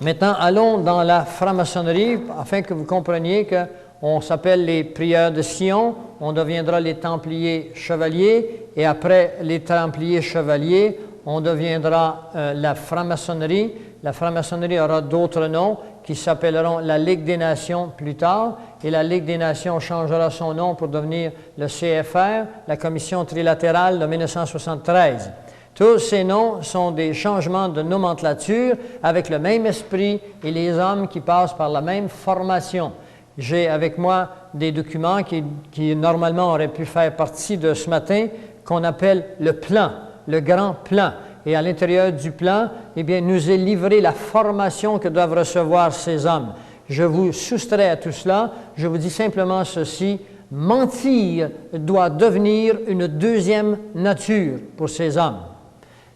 Maintenant, allons dans la franc-maçonnerie afin que vous compreniez qu'on s'appelle les prieurs de Sion, on deviendra les Templiers chevaliers, et après les Templiers chevaliers, on deviendra la franc-maçonnerie. La franc-maçonnerie aura d'autres noms qui s'appelleront la Ligue des Nations plus tard, et la Ligue des Nations changera son nom pour devenir le CFR, la Commission trilatérale de 1973. Tous ces noms sont des changements de nomenclature avec le même esprit et les hommes qui passent par la même formation. J'ai avec moi des documents qui normalement auraient pu faire partie de ce matin, qu'on appelle le plan, le grand plan. Et à l'intérieur du plan, eh bien, nous est livrée la formation que doivent recevoir ces hommes. Je vous soustrais à tout cela, je vous dis simplement ceci: mentir doit devenir une deuxième nature pour ces hommes.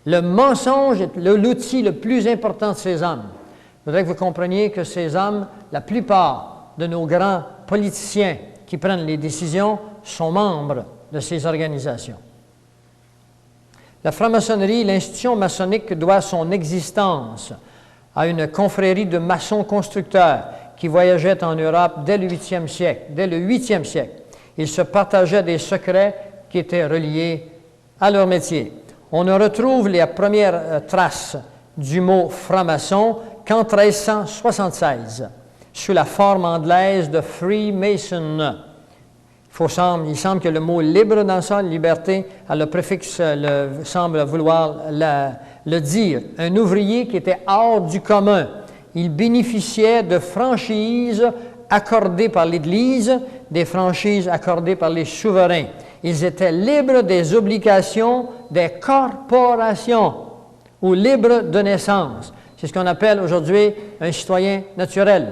Le mensonge est l'outil le plus important de ces hommes. Je voudrais que vous compreniez que ces hommes, la plupart de nos grands politiciens qui prennent les décisions, sont membres de ces organisations. La franc-maçonnerie, l'institution maçonnique, doit son existence à une confrérie de maçons constructeurs qui voyageaient en Europe dès le 8e siècle. Dès le 8e siècle, ils se partageaient des secrets qui étaient reliés à leur métier. On ne retrouve les premières traces du mot franc-maçon qu'en 1376, sous la forme anglaise de Freemason. Il semble que le mot libre dans ça, liberté, le préfixe semble vouloir le dire. Un ouvrier qui était hors du commun. Il bénéficiait de franchises accordées par l'Église, des franchises accordées par les souverains. Ils étaient libres des obligations des corporations ou libres de naissance. C'est ce qu'on appelle aujourd'hui un citoyen naturel.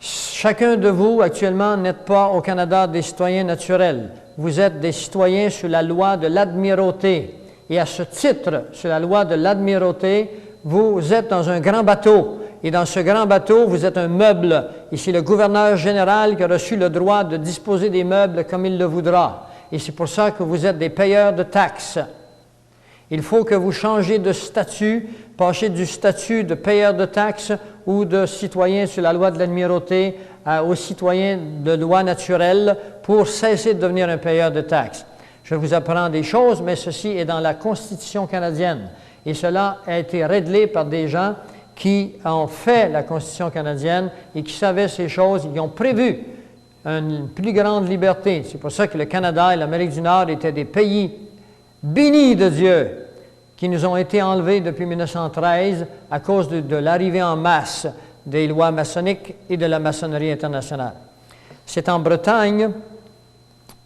Chacun de vous, actuellement, n'êtes pas au Canada des citoyens naturels. Vous êtes des citoyens sous la loi de l'amirauté. Et à ce titre, sous la loi de l'amirauté, vous êtes dans un grand bateau. Et dans ce grand bateau, vous êtes un meuble. Et c'est le gouverneur général qui a reçu le droit de disposer des meubles comme il le voudra. Et c'est pour ça que vous êtes des payeurs de taxes. Il faut que vous changiez de statut, passez du statut de payeur de taxes ou de citoyen sur la loi de l'amirauté au citoyen de loi naturelle pour cesser de devenir un payeur de taxes. Je vous apprends des choses, mais ceci est dans la Constitution canadienne. Et cela a été réglé par des gens qui ont fait la Constitution canadienne et qui savaient ces choses, ils ont prévu une plus grande liberté. C'est pour ça que le Canada et l'Amérique du Nord étaient des pays bénis de Dieu, qui nous ont été enlevés depuis 1913 à cause de l'arrivée en masse des lois maçonniques et de la maçonnerie internationale. C'est en Bretagne,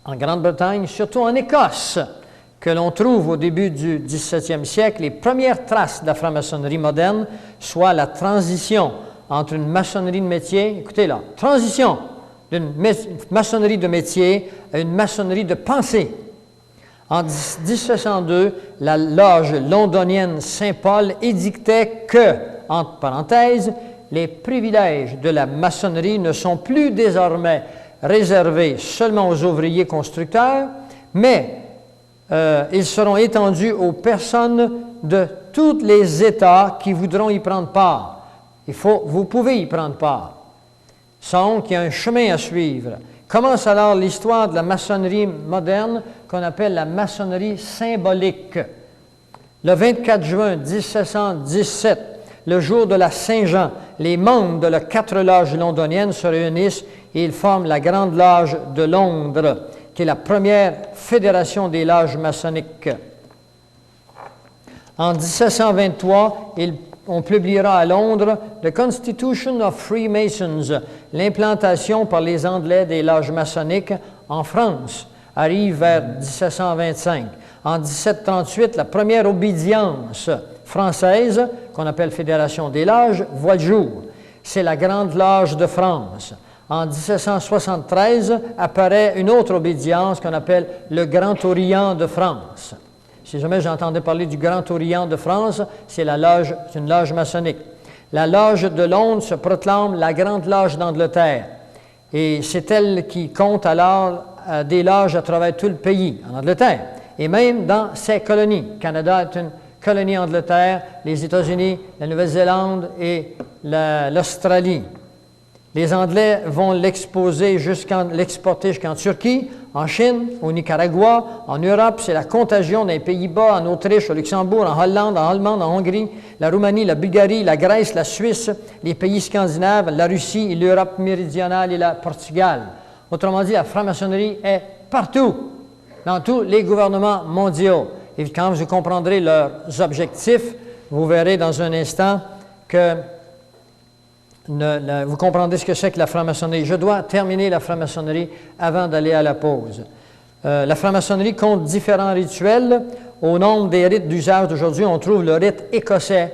en Grande-Bretagne, surtout en Écosse, que l'on trouve au début du 17e siècle les premières traces de la franc-maçonnerie moderne, soit la transition entre une maçonnerie de métier, écoutez là, transition d'une maçonnerie de métier à une maçonnerie de pensée. En 1702, la loge londonienne Saint-Paul édictait que, entre parenthèses, les privilèges de la maçonnerie ne sont plus désormais réservés seulement aux ouvriers constructeurs, mais ils seront étendus aux personnes de tous les États qui voudront y prendre part. Vous pouvez y prendre part. Sans qu'il y a un chemin à suivre. Commence alors l'histoire de la maçonnerie moderne qu'on appelle la maçonnerie symbolique. Le 24 juin 1717, le jour de la Saint-Jean, les membres de les 4 loges londoniennes se réunissent et ils forment la Grande Loge de Londres, qui est la première fédération des loges maçonniques. En 1723, ils on publiera à Londres « The Constitution of Freemasons », l'implantation par les Anglais des loges maçonniques en France, arrive vers 1725. En 1738, la première obédience française, qu'on appelle Fédération des loges, voit le jour. C'est la Grande Loge de France. En 1773, apparaît une autre obédience qu'on appelle le Grand Orient de France. Si jamais j'entendais parler du Grand Orient de France, c'est une loge maçonnique. La loge de Londres se proclame la Grande Loge d'Angleterre. Et c'est elle qui compte alors des loges à travers tout le pays, en Angleterre, et même dans ses colonies. Le Canada est une colonie Angleterre, les États-Unis, la Nouvelle-Zélande et l'Australie. Les Anglais vont l'exporter jusqu'en Turquie, en Chine, au Nicaragua, en Europe, c'est la contagion dans les Pays-Bas, en Autriche, au Luxembourg, en Hollande, en Allemagne, en Hongrie, la Roumanie, la Bulgarie, la Grèce, la Suisse, les pays scandinaves, la Russie, l'Europe méridionale et le Portugal. Autrement dit, la franc-maçonnerie est partout, dans tous les gouvernements mondiaux. Et quand vous comprendrez leurs objectifs, vous verrez dans un instant que vous comprendrez ce que c'est que la franc-maçonnerie. Je dois terminer la franc-maçonnerie avant d'aller à la pause. La franc-maçonnerie compte différents rituels. Au nombre des rites d'usage d'aujourd'hui, on trouve le rite écossais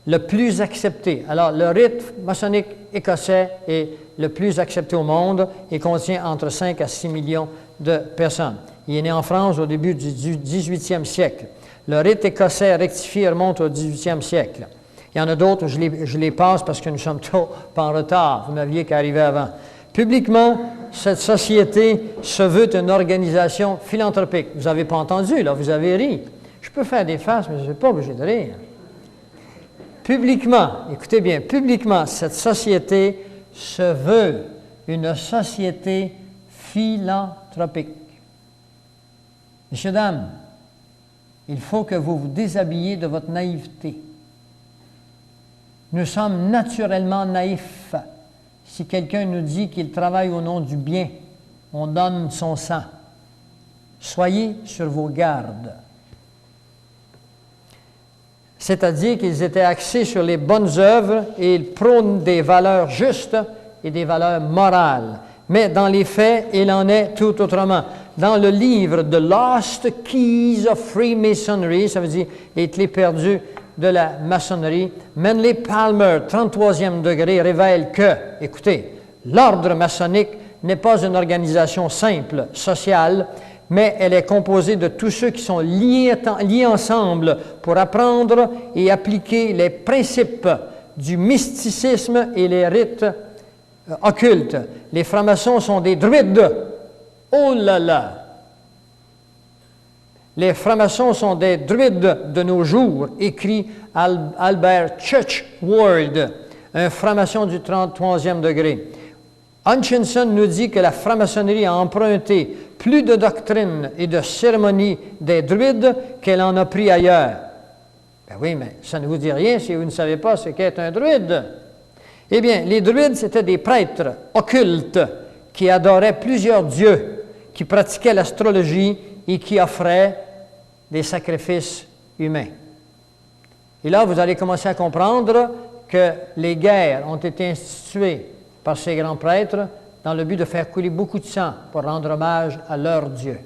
le plus accepté. Alors, le rite maçonnique écossais est le plus accepté au monde et contient entre 5 à 6 millions de personnes. Il est né en France au début du 18e siècle. Le rite écossais rectifié remonte au 18e siècle. Il y en a d'autres, je les passe parce que nous sommes trop en retard. Vous n'aviez qu'à arriver avant. Publiquement, cette société se veut une organisation philanthropique. Vous n'avez pas entendu, là, vous avez ri. Je peux faire des faces, mais je ne suis pas obligé de rire. Publiquement, écoutez bien, publiquement, cette société se veut une société philanthropique. Messieurs, dames, il faut que vous vous déshabilliez de votre naïveté. Nous sommes naturellement naïfs. Si quelqu'un nous dit qu'il travaille au nom du bien, on donne son sang. Soyez sur vos gardes. C'est-à-dire qu'ils étaient axés sur les bonnes œuvres et ils prônent des valeurs justes et des valeurs morales. Mais dans les faits, il en est tout autrement. Dans le livre « The Lost Keys of Freemasonry », ça veut dire les clés perdues de la maçonnerie, Manly Palmer, 33e degré, révèle que, écoutez, l'ordre maçonnique n'est pas une organisation simple, sociale, mais elle est composée de tous ceux qui sont liés ensemble pour apprendre et appliquer les principes du mysticisme et les rites occultes. Les francs-maçons sont des druides. Oh là là! Les francs-maçons sont des druides de nos jours, écrit Albert Churchward, un franc-maçon du 33e degré. Hutchinson nous dit que la franc-maçonnerie a emprunté plus de doctrines et de cérémonies des druides qu'elle en a pris ailleurs. Ben oui, mais ça ne vous dit rien si vous ne savez pas ce qu'est un druide. Eh bien, les druides, c'était des prêtres occultes qui adoraient plusieurs dieux, qui pratiquaient l'astrologie et qui offraient des sacrifices humains. Et là, vous allez commencer à comprendre que les guerres ont été instituées par ces grands prêtres dans le but de faire couler beaucoup de sang pour rendre hommage à leur Dieu.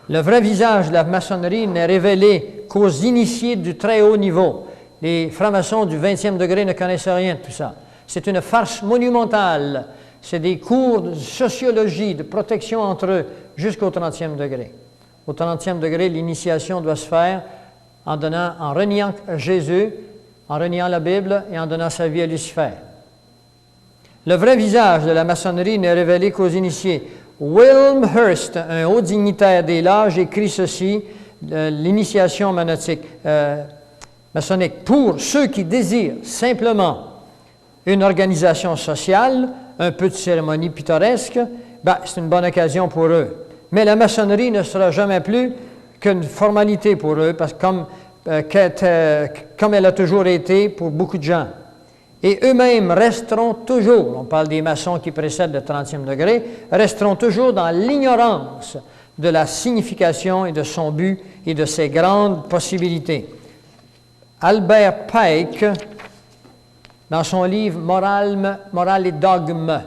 Le vrai visage de la maçonnerie n'est révélé qu'aux initiés du très haut niveau. Les francs-maçons du 20e degré ne connaissent rien de tout ça. C'est une farce monumentale. C'est des cours de sociologie, de protection entre eux, jusqu'au 30e degré. Au 30e degré, l'initiation doit se faire en reniant Jésus, en reniant la Bible et en donnant sa vie à Lucifer. Le vrai visage de la maçonnerie n'est révélé qu'aux initiés. William Hurst, un haut dignitaire des loges, écrit ceci, l'initiation maçonnique. Pour ceux qui désirent simplement une organisation sociale, un peu de cérémonie pittoresque, c'est une bonne occasion pour eux. Mais la maçonnerie ne sera jamais plus qu'une formalité pour eux, parce que comme elle a toujours été pour beaucoup de gens. Et eux-mêmes resteront toujours, on parle des maçons qui précèdent le 30e degré, resteront toujours dans l'ignorance de la signification et de son but et de ses grandes possibilités. Albert Pike, dans son livre Morale et dogme,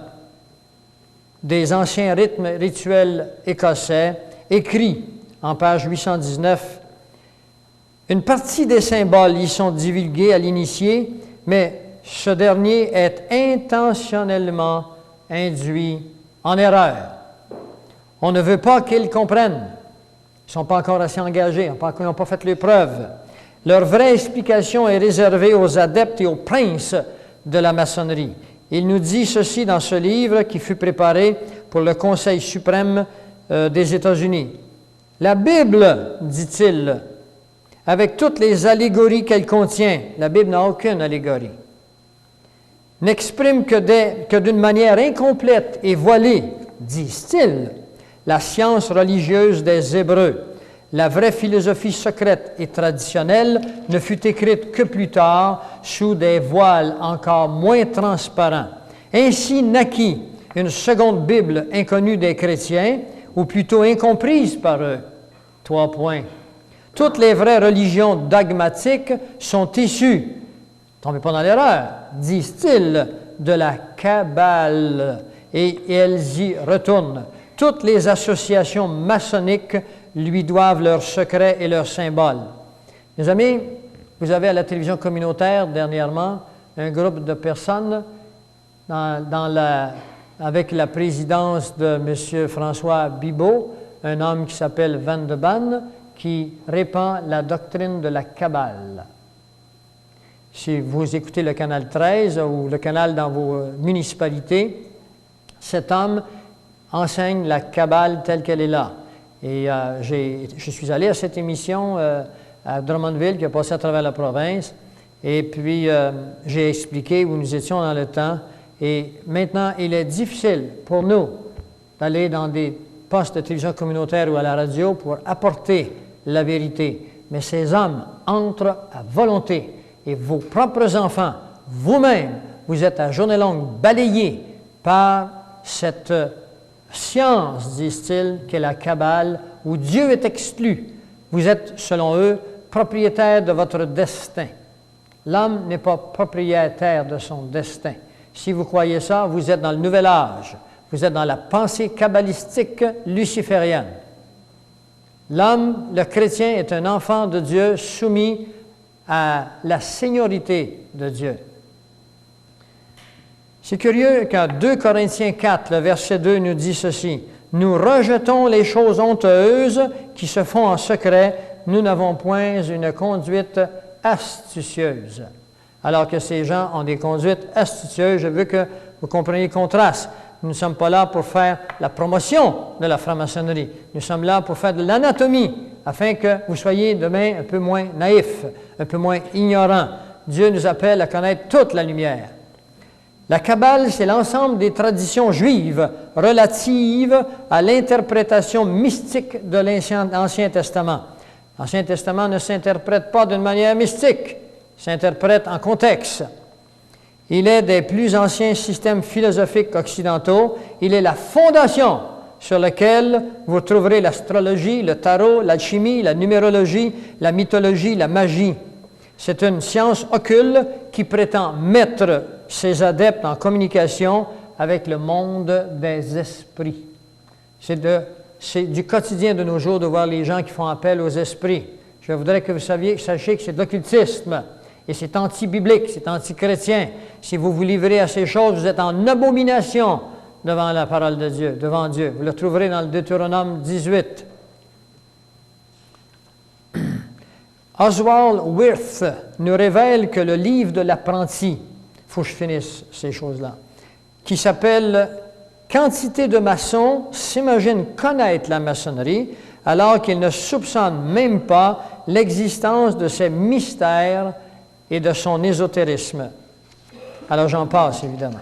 des anciens rythmes rituels écossais, écrit en page 819, « Une partie des symboles y sont divulgués à l'initié, mais ce dernier est intentionnellement induit en erreur. On ne veut pas qu'ils comprennent. Ils ne sont pas encore assez engagés, ils n'ont pas fait les preuves. Leur vraie explication est réservée aux adeptes et aux princes de la maçonnerie. Il nous dit ceci dans ce livre qui fut préparé pour le Conseil suprême des États-Unis. La Bible, dit-il, avec toutes les allégories qu'elle contient, la Bible n'a aucune allégorie, n'exprime que d'une manière incomplète et voilée, disent-ils, la science religieuse des Hébreux. La vraie philosophie secrète et traditionnelle ne fut écrite que plus tard sous des voiles encore moins transparents. Ainsi naquit une seconde Bible inconnue des chrétiens, ou plutôt incomprise par eux. 3 points. Toutes les vraies religions dogmatiques sont issues, tombez pas dans l'erreur, disent-ils, de la Kabbale, et elles y retournent. Toutes les associations maçonniques lui doivent leurs secrets et leurs symboles. Mes amis, vous avez à la télévision communautaire dernièrement un groupe de personnes avec la présidence de M. François Bibeau, un homme qui s'appelle Van de Ban, qui répand la doctrine de la Kabbale. Si vous écoutez le canal 13 ou le canal dans vos municipalités, cet homme enseigne la Kabbale telle qu'elle est là. Et je suis allé à cette émission à Drummondville qui a passé à travers la province. Et puis, j'ai expliqué où nous étions dans le temps. Et maintenant, il est difficile pour nous d'aller dans des postes de télévision communautaire ou à la radio pour apporter la vérité. Mais ces hommes entrent à volonté. Et vos propres enfants, vous-même, vous êtes à journée longue balayés par cette science, disent-ils, qu'est la Kabbale, où Dieu est exclu. Vous êtes, selon eux, propriétaire de votre destin. L'homme n'est pas propriétaire de son destin. Si vous croyez ça, vous êtes dans le nouvel âge. Vous êtes dans la pensée kabbalistique luciférienne. L'homme, le chrétien, est un enfant de Dieu soumis à la seigneurie de Dieu. C'est curieux qu'en 2 Corinthiens 4, le verset 2 nous dit ceci. « Nous rejetons les choses honteuses qui se font en secret. Nous n'avons point une conduite astucieuse. » Alors que ces gens ont des conduites astucieuses, je veux que vous compreniez le contraste. Nous ne sommes pas là pour faire la promotion de la franc-maçonnerie. Nous sommes là pour faire de l'anatomie, afin que vous soyez demain un peu moins naïfs, un peu moins ignorants. Dieu nous appelle à connaître toute la lumière. La Kabbale, c'est l'ensemble des traditions juives relatives à l'interprétation mystique de l'Ancien Testament. L'Ancien Testament ne s'interprète pas d'une manière mystique, il s'interprète en contexte. Il est des plus anciens systèmes philosophiques occidentaux. Il est la fondation sur laquelle vous trouverez l'astrologie, le tarot, l'alchimie, la numérologie, la mythologie, la magie. C'est une science occulte qui prétend mettre ses adeptes en communication avec le monde des esprits. C'est du quotidien de nos jours de voir les gens qui font appel aux esprits. Je voudrais que vous sachiez que c'est de l'occultisme. Et c'est anti-biblique, c'est anti-chrétien. Si vous vous livrez à ces choses, vous êtes en abomination devant la parole de Dieu, devant Dieu. Vous le trouverez dans le Deutéronome 18. Oswald Wirth nous révèle que le livre de l'apprenti, il faut que je finisse ces choses-là, qui s'appelle « Quantité de maçons s'imaginent connaître la maçonnerie alors qu'ils ne soupçonnent même pas l'existence de ces mystères et de son ésotérisme. » Alors j'en passe, évidemment.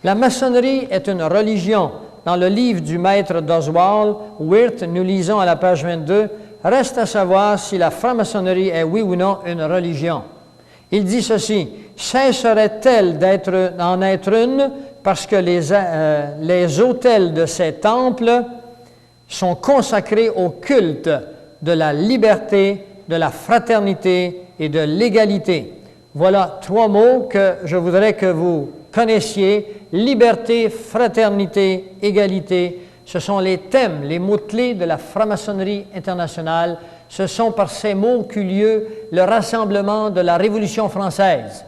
La maçonnerie est une religion. Dans le livre du maître d'Oswald Wirth, nous lisons à la page 22, « Reste à savoir si la franc-maçonnerie est oui ou non une religion. » Il dit ceci, « Cesserait-elle d'en être une parce que les autels de ces temples sont consacrés au culte de la liberté, de la fraternité et de l'égalité. Voilà 3 mots que je voudrais que vous connaissiez. Liberté, fraternité, égalité. Ce sont les thèmes, les mots-clés de la franc-maçonnerie internationale. Ce sont par ces mots qu'eut lieu le rassemblement de la Révolution française.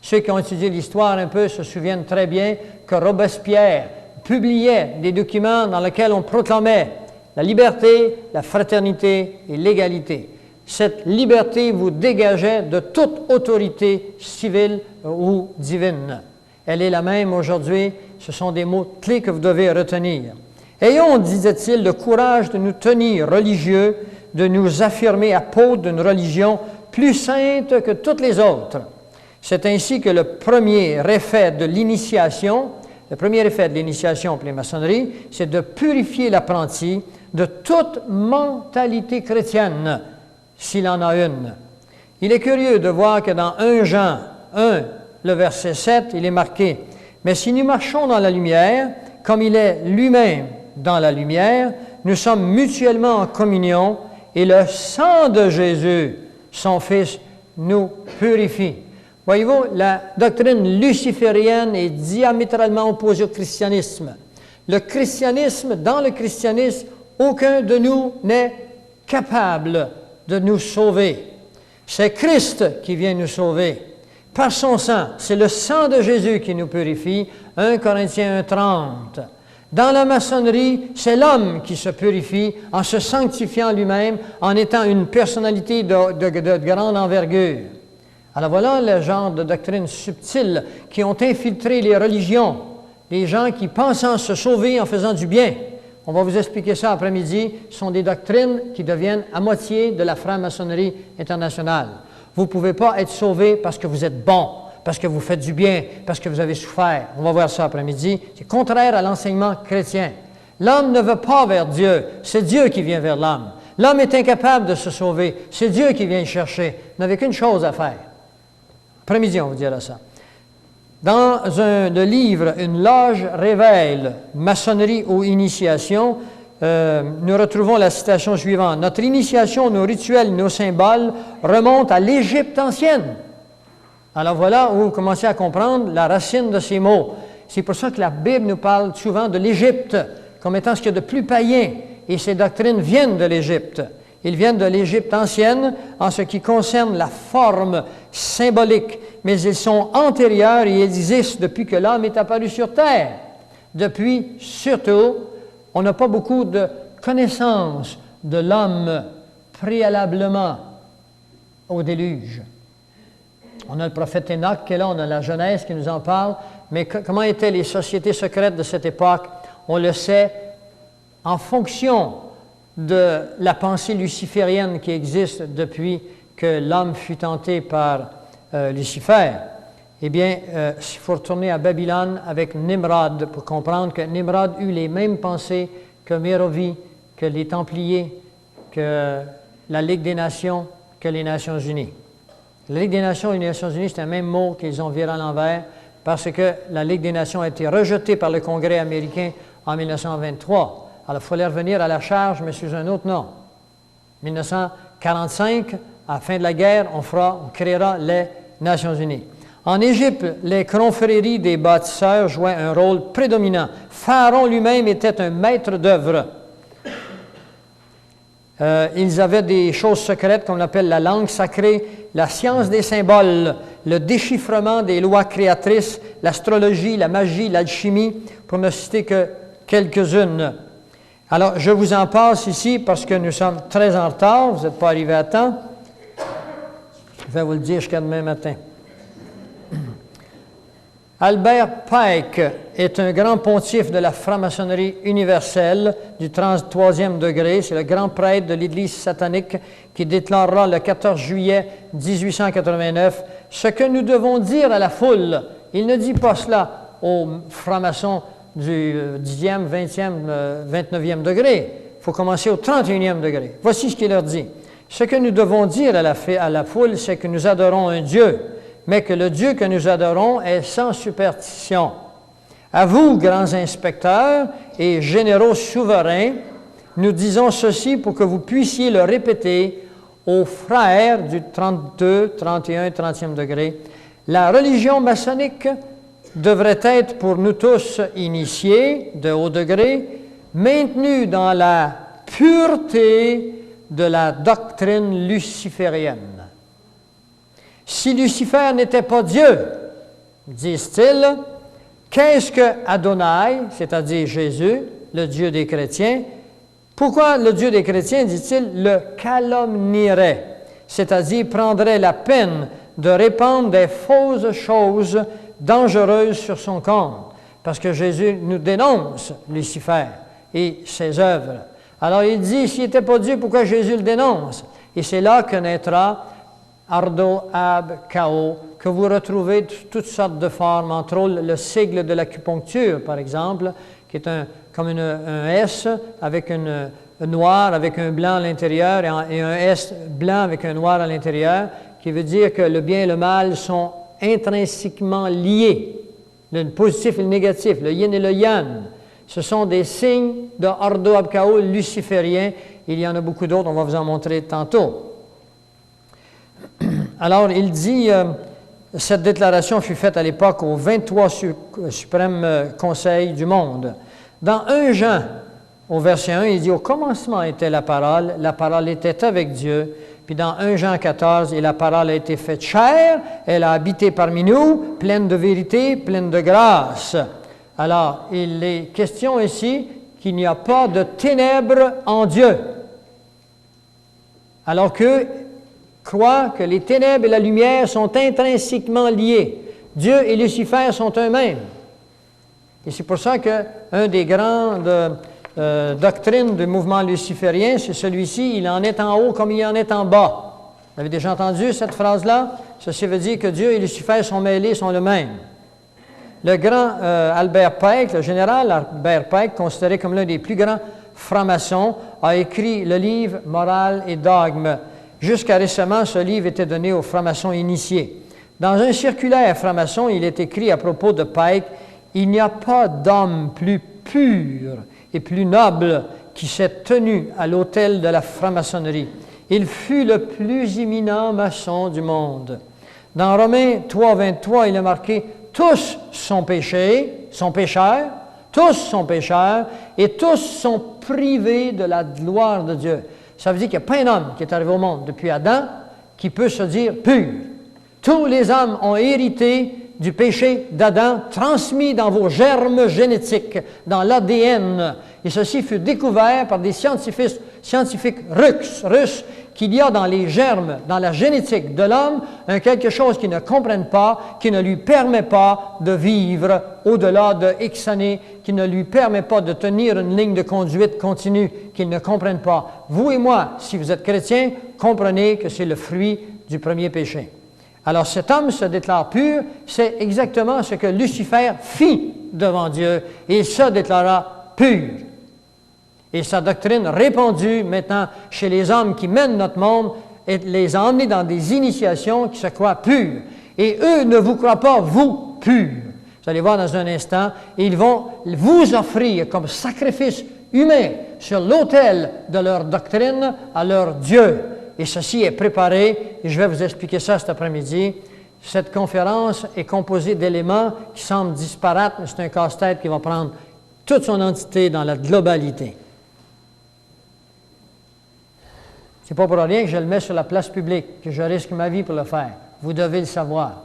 Ceux qui ont étudié l'histoire un peu se souviennent très bien que Robespierre publiait des documents dans lesquels on proclamait la liberté, la fraternité et l'égalité. Cette liberté vous dégageait de toute autorité civile ou divine. Elle est la même aujourd'hui. Ce sont des mots clés que vous devez retenir. Ayons, disait-il, le courage de nous tenir religieux, de nous affirmer apôtres d'une religion plus sainte que toutes les autres. C'est ainsi que le premier effet de l'initiation pour les maçonneries, c'est de purifier l'apprenti de toute mentalité chrétienne, s'il en a une. Il est curieux de voir que dans 1 Jean 1, le verset 7, il est marqué « Mais si nous marchons dans la lumière, comme il est lui-même dans la lumière, nous sommes mutuellement en communion et le sang de Jésus, son Fils, nous purifie. » Voyez-vous, la doctrine luciférienne est diamétralement opposée au christianisme. Dans le christianisme, aucun de nous n'est capable de nous sauver. C'est Christ qui vient nous sauver. Par son sang, c'est le sang de Jésus qui nous purifie. 1 Corinthiens 1,30. Dans la maçonnerie, c'est l'homme qui se purifie en se sanctifiant lui-même, en étant une personnalité de grande envergure. Alors voilà le genre de doctrines subtiles qui ont infiltré les religions, les gens qui pensent se sauver en faisant du bien. On va vous expliquer ça après-midi. Ce sont des doctrines qui deviennent à moitié de la franc-maçonnerie internationale. Vous ne pouvez pas être sauvé parce que vous êtes bon, parce que vous faites du bien, parce que vous avez souffert. On va voir ça après-midi. C'est contraire à l'enseignement chrétien. L'homme ne veut pas vers Dieu. C'est Dieu qui vient vers l'homme. L'homme est incapable de se sauver. C'est Dieu qui vient le chercher. Vous n'avez qu'une chose à faire. Après-midi, on vous dira ça. Dans le livre « Une loge révèle, maçonnerie ou initiation », nous retrouvons la citation suivante. « Notre initiation, nos rituels, nos symboles remontent à l'Égypte ancienne. » Alors voilà où vous commencez à comprendre la racine de ces mots. C'est pour ça que la Bible nous parle souvent de l'Égypte comme étant ce qu'il y a de plus païen. Et ces doctrines viennent de l'Égypte. Ils viennent de l'Égypte ancienne en ce qui concerne la forme symbolique, mais ils sont antérieurs et existent depuis que l'homme est apparu sur terre. Depuis, surtout, on n'a pas beaucoup de connaissances de l'homme préalablement au déluge. On a le prophète Enoch qui est là, on a la Genèse qui nous en parle, mais comment étaient les sociétés secrètes de cette époque? On le sait en fonction de la pensée luciférienne qui existe depuis que l'homme fut tenté par Lucifer. Eh bien, il faut retourner à Babylone avec Nimrod pour comprendre que Nimrod eut les mêmes pensées que Mérovie, que les Templiers, que la Ligue des Nations, que les Nations Unies. La Ligue des Nations et les Nations Unies, c'est un même mot qu'ils ont viré à l'envers parce que la Ligue des Nations a été rejetée par le Congrès américain en 1923. Alors, il fallait revenir à la charge, mais sous un autre nom. 1945, à la fin de la guerre, on créera les Nations Unies. En Égypte, les confréries des bâtisseurs jouaient un rôle prédominant. Pharaon lui-même était un maître d'œuvre. Ils avaient des choses secrètes qu'on appelle la langue sacrée, la science des symboles, le déchiffrement des lois créatrices, l'astrologie, la magie, l'alchimie, pour ne citer que quelques-unes. Alors, je vous en passe ici parce que nous sommes très en retard, vous n'êtes pas arrivés à temps. Je vais vous le dire jusqu'à demain matin. Albert Pike est un grand pontife de la franc-maçonnerie universelle du 33e degré. C'est le grand prêtre de l'Église satanique qui déclarera le 14 juillet 1889 ce que nous devons dire à la foule. Il ne dit pas cela aux francs-maçons du 10e, 20e, 29e degré. Il faut commencer au 31e degré. Voici ce qu'il leur dit. Ce que nous devons dire à la foule, c'est que nous adorons un Dieu, mais que le Dieu que nous adorons est sans superstition. À vous, grands inspecteurs et généraux souverains, nous disons ceci pour que vous puissiez le répéter aux frères du 32, 31 et 30e degré. La religion maçonnique devrait être pour nous tous initiés de haut degré, maintenue dans la pureté de la doctrine luciférienne. Si Lucifer n'était pas Dieu, disent-ils, qu'est-ce que Adonai, c'est-à-dire Jésus, le Dieu des chrétiens, pourquoi le Dieu des chrétiens, dit-il, le calomnierait, c'est-à-dire prendrait la peine de répandre des fausses choses dangereuses sur son compte? Parce que Jésus nous dénonce Lucifer et ses œuvres. Alors il dit, s'il n'était pas Dieu, pourquoi Jésus le dénonce? Et c'est là que naîtra Ardo, Ab, Chaos, que vous retrouvez toutes sortes de formes, entre autres le sigle de l'acupuncture, par exemple, qui est comme un S avec un noir avec un blanc à l'intérieur et un S blanc avec un noir à l'intérieur, qui veut dire que le bien et le mal sont intrinsèquement liés, le positif et le négatif, le yin et le yang. Ce sont des signes de Ardo, Ab, Chaos luciférien. Il y en a beaucoup d'autres, on va vous en montrer tantôt. Alors, il dit, cette déclaration fut faite à l'époque au 23 suprême Conseil du monde. Dans 1 Jean, au verset 1, il dit, « Au commencement était la parole était avec Dieu. » Puis dans 1 Jean 14, « Et la parole a été faite chair, elle a habité parmi nous, pleine de vérité, pleine de grâce. » Alors, il est question ici qu'il n'y a pas de ténèbres en Dieu. Alors que croient que les ténèbres et la lumière sont intrinsèquement liés. Dieu et Lucifer sont eux-mêmes. Et c'est pour ça qu'une des grandes doctrines du mouvement luciférien, c'est celui-ci, il en est en haut comme il en est en bas. Vous avez déjà entendu cette phrase-là? Ceci veut dire que Dieu et Lucifer sont mêlés, sont le même. Le grand Albert Pike, le général Albert Pike, considéré comme l'un des plus grands francs-maçons, a écrit le livre « Morale et dogme ». Jusqu'à récemment, ce livre était donné aux francs-maçons initiés. Dans un circulaire franc-maçon, il est écrit à propos de Pike, « Il n'y a pas d'homme plus pur et plus noble qui s'est tenu à l'autel de la franc-maçonnerie. Il fut le plus éminent maçon du monde. » Dans Romains 3, 23, il est marqué, « Tous sont péchés, sont pécheurs, tous sont pécheurs, et tous sont privés de la gloire de Dieu. » Ça veut dire qu'il n'y a pas un homme qui est arrivé au monde depuis Adam qui peut se dire pur. Tous les hommes ont hérité du péché d'Adam transmis dans vos germes génétiques, dans l'ADN. Et ceci fut découvert par des scientifiques russes qu'il y a dans les germes, dans la génétique de l'homme, quelque chose qu'ils ne comprennent pas, qui ne lui permet pas de vivre au-delà de X années, qui ne lui permet pas de tenir une ligne de conduite continue, qu'ils ne comprennent pas. Vous et moi, si vous êtes chrétiens, comprenez que c'est le fruit du premier péché. Alors cet homme se déclare pur, c'est exactement ce que Lucifer fit devant Dieu, et il se déclara pur. Et sa doctrine répandue maintenant chez les hommes qui mènent notre monde les a emmenés dans des initiations qui se croient pures. Et eux ne vous croient pas, vous, purs. Vous allez voir dans un instant, ils vont vous offrir comme sacrifice humain sur l'autel de leur doctrine à leur Dieu. Et ceci est préparé, et je vais vous expliquer ça cet après-midi. Cette conférence est composée d'éléments qui semblent disparates, mais c'est un casse-tête qui va prendre toute son entité dans la globalité. Ce n'est pas pour rien que je le mets sur la place publique, que je risque ma vie pour le faire. Vous devez le savoir.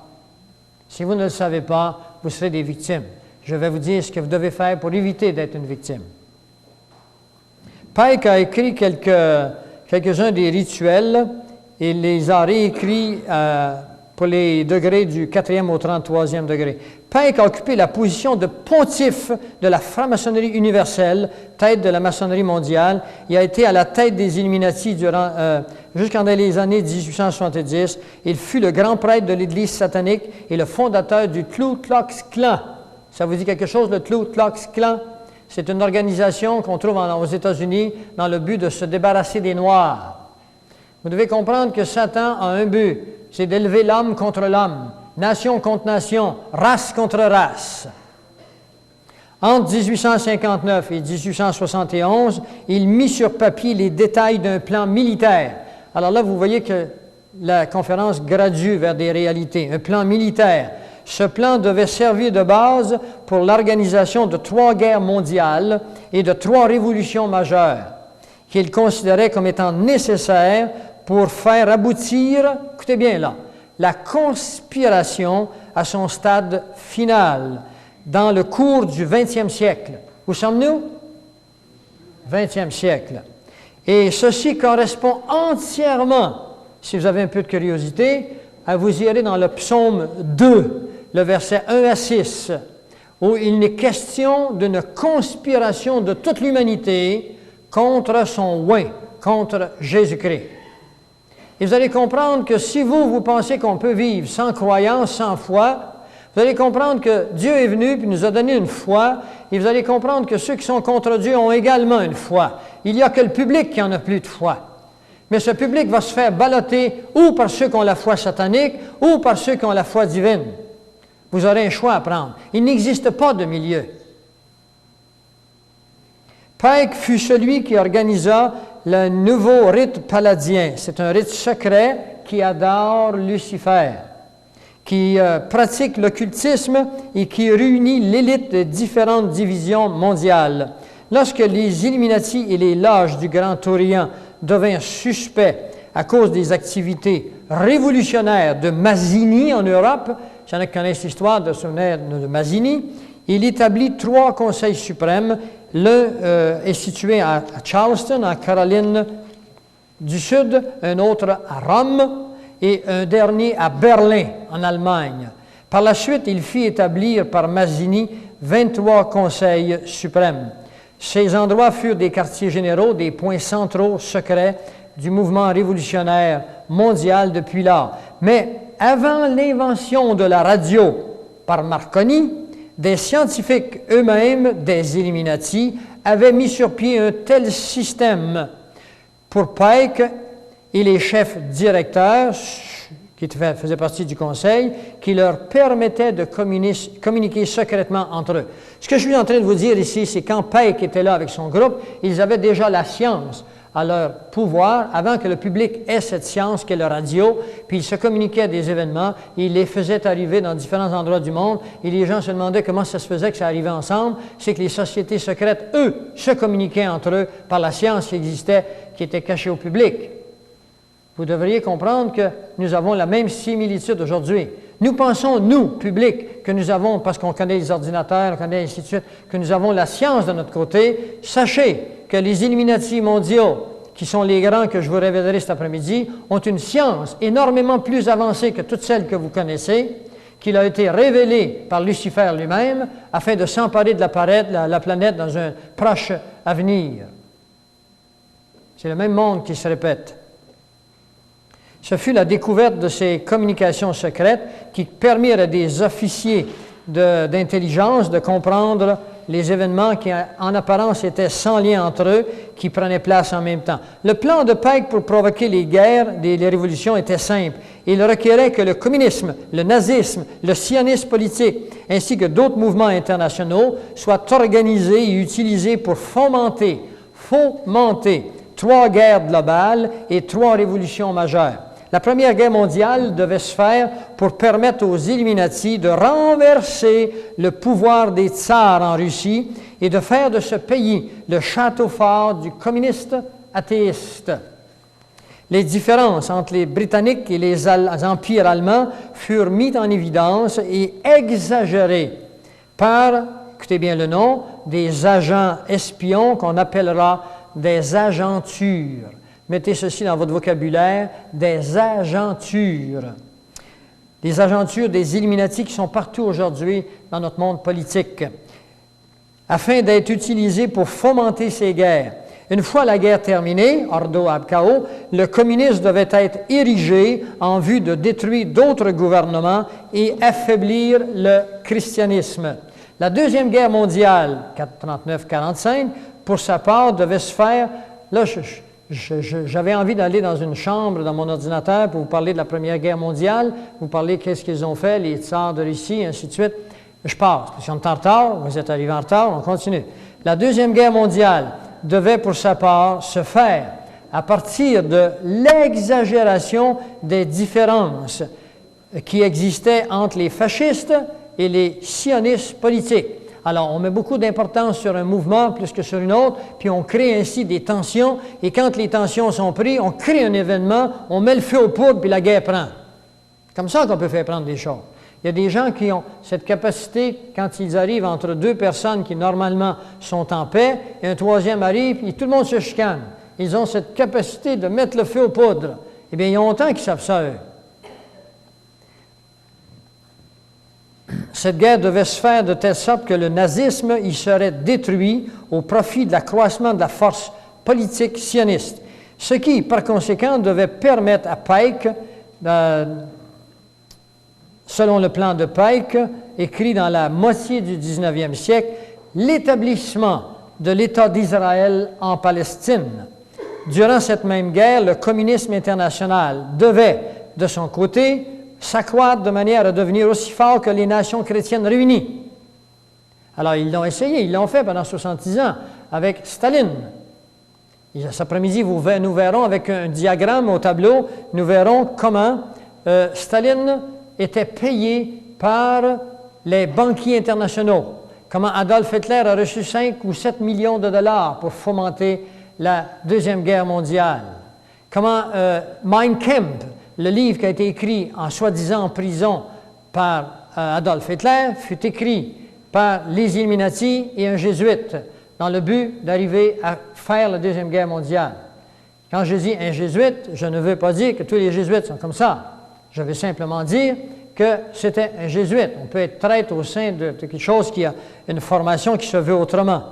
Si vous ne le savez pas, vous serez des victimes. Je vais vous dire ce que vous devez faire pour éviter d'être une victime. Pike a écrit quelques-uns des rituels et les a réécrits pour les degrés du 4e au 33e degré. Pike a occupé la position de pontife de la franc-maçonnerie universelle, tête de la maçonnerie mondiale. Il a été à la tête des Illuminati jusqu'en les années 1870. Il fut le grand prêtre de l'Église satanique et le fondateur du Ku Klux Klan. Ça vous dit quelque chose, le Ku Klux Klan? C'est une organisation qu'on trouve aux États-Unis dans le but de se débarrasser des Noirs. Vous devez comprendre que Satan a un but, c'est d'élever l'homme contre l'homme, nation contre nation, race contre race. Entre 1859 et 1871, il mit sur papier les détails d'un plan militaire Alors là, vous voyez que la conférence gradue vers des réalités, un plan militaire. Ce plan devait servir de base pour l'organisation de 3 guerres mondiales et de 3 révolutions majeures qu'il considérait comme étant nécessaires pour faire aboutir, écoutez bien là, la conspiration à son stade final dans le cours du 20e siècle. Où sommes-nous? 20e siècle. Et ceci correspond entièrement, si vous avez un peu de curiosité, à vous irez dans le psaume 2, le verset 1 à 6, où il est question d'une conspiration de toute l'humanité contre son oint, contre Jésus-Christ. Et vous allez comprendre que si vous pensez qu'on peut vivre sans croyance, sans foi, vous allez comprendre que Dieu est venu et nous a donné une foi, et vous allez comprendre que ceux qui sont contre Dieu ont également une foi. Il n'y a que le public qui n'en a plus de foi. Mais ce public va se faire balloter ou par ceux qui ont la foi satanique ou par ceux qui ont la foi divine. Vous aurez un choix à prendre. Il n'existe pas de milieu. Pike fut celui qui organisa le nouveau rite paladien. C'est un rite secret qui adore Lucifer, qui pratique l'occultisme et qui réunit l'élite de différentes divisions mondiales. Lorsque les Illuminati et les loges du Grand Orient devinrent suspects à cause des activités révolutionnaires de Mazzini en Europe, s'il y en a qui connaissent l'histoire de Mazzini, il établit 3 conseils suprêmes. L'un est situé à Charleston, en Caroline du Sud, un autre à Rome et un dernier à Berlin, en Allemagne. Par la suite, il fit établir par Mazzini 23 conseils suprêmes. Ces endroits furent des quartiers généraux, des points centraux secrets du mouvement révolutionnaire mondial depuis lors. Mais avant l'invention de la radio par Marconi, des scientifiques eux-mêmes, des Illuminati, avaient mis sur pied un tel système pour Pike et les chefs directeurs, qui faisaient partie du conseil, qui leur permettait de communiquer secrètement entre eux. Ce que je suis en train de vous dire ici, c'est quand Pike était là avec son groupe, ils avaient déjà la science à leur pouvoir, avant que le public ait cette science qu'est le radio, puis ils se communiquaient des événements, ils les faisaient arriver dans différents endroits du monde, et les gens se demandaient comment ça se faisait que ça arrivait ensemble. C'est que les sociétés secrètes, eux, se communiquaient entre eux par la science qui existait, qui était cachée au public. Vous devriez comprendre que nous avons la même similitude aujourd'hui. Nous pensons, nous, public, que nous avons, parce qu'on connaît les ordinateurs, on connaît ainsi de suite, que nous avons la science de notre côté. Sachez que les Illuminati mondiaux, qui sont les grands que je vous révélerai cet après-midi, ont une science énormément plus avancée que toutes celles que vous connaissez, qu'il a été révélée par Lucifer lui-même, afin de s'emparer de la planète dans un proche avenir. C'est le même monde qui se répète. Ce fut la découverte de ces communications secrètes qui permirent à des officiers d'intelligence de comprendre les événements qui, en apparence, étaient sans lien entre eux, qui prenaient place en même temps. Le plan de Pike pour provoquer les guerres, les révolutions, était simple. Il requérait que le communisme, le nazisme, le sionisme politique, ainsi que d'autres mouvements internationaux, soient organisés et utilisés pour fomenter 3 guerres globales et 3 révolutions majeures. La Première Guerre mondiale devait se faire pour permettre aux Illuminati de renverser le pouvoir des tsars en Russie et de faire de ce pays le château fort du communiste athéiste. Les différences entre les Britanniques et les empires allemands furent mises en évidence et exagérées par, écoutez bien le nom, des agents espions qu'on appellera des agentures. Mettez ceci dans votre vocabulaire, des agentures. Les agentures des Illuminati qui sont partout aujourd'hui dans notre monde politique, afin d'être utilisées pour fomenter ces guerres. Une fois la guerre terminée, ordo ab chaos, le communisme devait être érigé en vue de détruire d'autres gouvernements et affaiblir le christianisme. La Deuxième Guerre mondiale, 39-45, pour sa part, devait se faire... Là, j'avais envie d'aller dans une chambre, dans mon ordinateur, pour vous parler de la Première Guerre mondiale, vous parler qu'est-ce qu'ils ont fait, les tsars de Russie, ainsi de suite. Je passe. Si on est en retard, vous êtes arrivé en retard, on continue. La Deuxième Guerre mondiale devait, pour sa part, se faire à partir de l'exagération des différences qui existaient entre les fascistes et les sionistes politiques. Alors, on met beaucoup d'importance sur un mouvement plus que sur une autre, puis on crée ainsi des tensions, et quand les tensions sont prises, on crée un événement, on met le feu aux poudres, puis la guerre prend. Comme ça qu'on peut faire prendre des choses. Il y a des gens qui ont cette capacité, quand ils arrivent entre deux personnes qui normalement sont en paix, et un troisième arrive, et tout le monde se chicane. Ils ont cette capacité de mettre le feu aux poudres. Eh bien, il y a longtemps qu'ils savent ça, eux. Cette guerre devait se faire de telle sorte que le nazisme y serait détruit au profit de l'accroissement de la force politique sioniste. Ce qui, par conséquent, devait permettre à Pike, selon le plan de Pike, écrit dans la moitié du 19e siècle, l'établissement de l'État d'Israël en Palestine. Durant cette même guerre, le communisme international devait, de son côté, s'accroître de manière à devenir aussi fort que les nations chrétiennes réunies. Alors, ils l'ont essayé, ils l'ont fait pendant 70 ans avec Staline. Et cet après-midi, nous verrons avec un diagramme au tableau, nous verrons comment Staline était payé par les banquiers internationaux. Comment Adolf Hitler a reçu 5 ou 7 millions de dollars pour fomenter la Deuxième Guerre mondiale. Comment Mein Kampf, le livre qui a été écrit en soi-disant en prison par Adolf Hitler, fut écrit par les Illuminati et un jésuite dans le but d'arriver à faire la Deuxième Guerre mondiale. Quand je dis un jésuite, je ne veux pas dire que tous les jésuites sont comme ça. Je veux simplement dire que c'était un jésuite. On peut être traître au sein de quelque chose qui a une formation qui se veut autrement.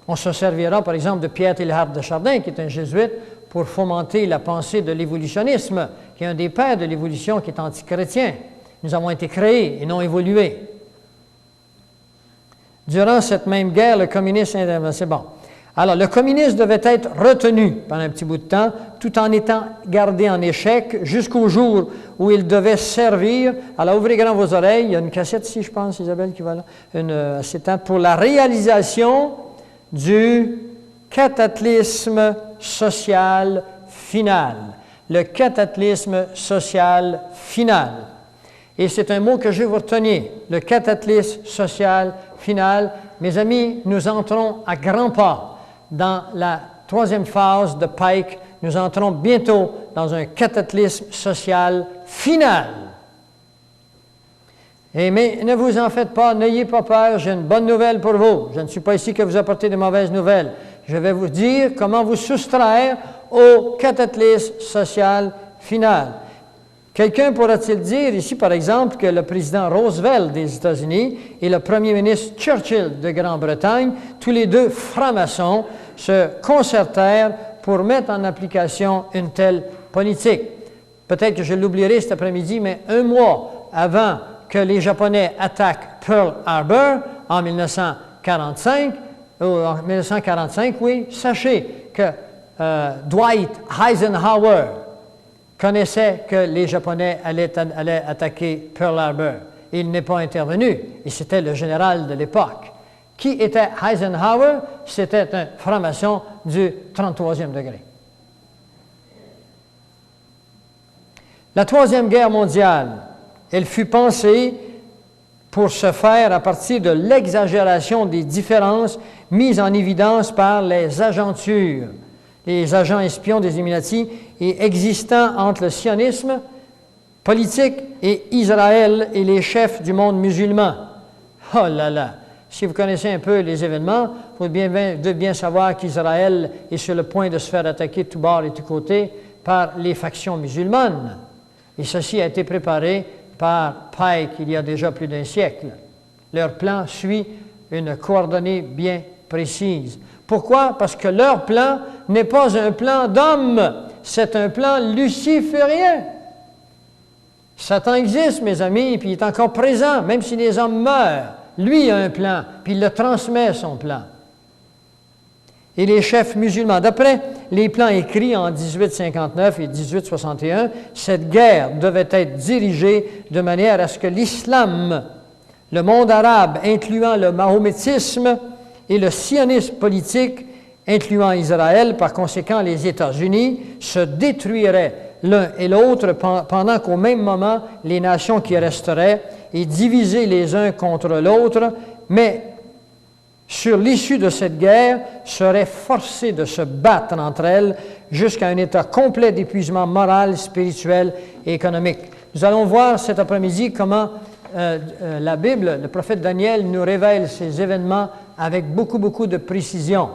On se servira, par exemple, de Pierre Teilhard de Chardin, qui est un jésuite, pour fomenter la pensée de l'évolutionnisme, qui est un des pères de l'évolution qui est antichrétien. Nous avons été créés et non évolués. Durant cette même guerre, le communisme... C'est bon. Alors, le communisme devait être retenu pendant un petit bout de temps, tout en étant gardé en échec jusqu'au jour où il devait servir. Alors, ouvrez grand vos oreilles. Il y a une cassette ici, je pense, Isabelle, qui va là. Pour la réalisation du cataclysme social final. Le cataclysme social final. Et c'est un mot que je vais vous retenir. Le cataclysme social final. Mes amis, nous entrons à grands pas dans la troisième phase de Pike. Nous entrons bientôt dans un cataclysme social final. Mais ne vous en faites pas, n'ayez pas peur, j'ai une bonne nouvelle pour vous. Je ne suis pas ici que vous apporter de mauvaises nouvelles. Je vais vous dire comment vous soustraire au cataclysme social final. Quelqu'un pourra-t-il dire ici, par exemple, que le président Roosevelt des États-Unis et le premier ministre Churchill de Grande-Bretagne, tous les deux francs-maçons, se concertèrent pour mettre en application une telle politique. Peut-être que je l'oublierai cet après-midi, mais un mois avant que les Japonais attaquent Pearl Harbor en 1945, oui, sachez que Dwight Eisenhower connaissait que les Japonais allaient attaquer Pearl Harbor. Il n'est pas intervenu, et c'était le général de l'époque. Qui était Eisenhower? C'était un franc-maçon du 33e degré. La Troisième Guerre mondiale, elle fut pensée pour se faire à partir de l'exagération des différences mises en évidence par les agentures, les agents espions des Illuminati et existants entre le sionisme politique et Israël et les chefs du monde musulman. Oh là là! Si vous connaissez un peu les événements, vous devez bien savoir qu'Israël est sur le point de se faire attaquer de tous bords et de tous côtés par les factions musulmanes. Et ceci a été préparé par Pike il y a déjà plus d'un siècle. Leur plan suit une coordonnée bien précise. Pourquoi? Parce que leur plan n'est pas un plan d'homme, c'est un plan luciférien. Satan existe, mes amis, puis il est encore présent, même si les hommes meurent. Lui a un plan, puis il le transmet, son plan. Et les chefs musulmans, d'après les plans écrits en 1859 et 1861, cette guerre devait être dirigée de manière à ce que l'islam, le monde arabe, incluant le mahométisme et le sionisme politique, incluant Israël, par conséquent les États-Unis, se détruiraient l'un et l'autre pendant qu'au même moment, les nations qui resteraient et divisées les uns contre l'autre, mais sur l'issue de cette guerre, seraient forcées de se battre entre elles jusqu'à un état complet d'épuisement moral, spirituel et économique. Nous allons voir cet après-midi comment la Bible, le prophète Daniel, nous révèle ces événements avec beaucoup de précision.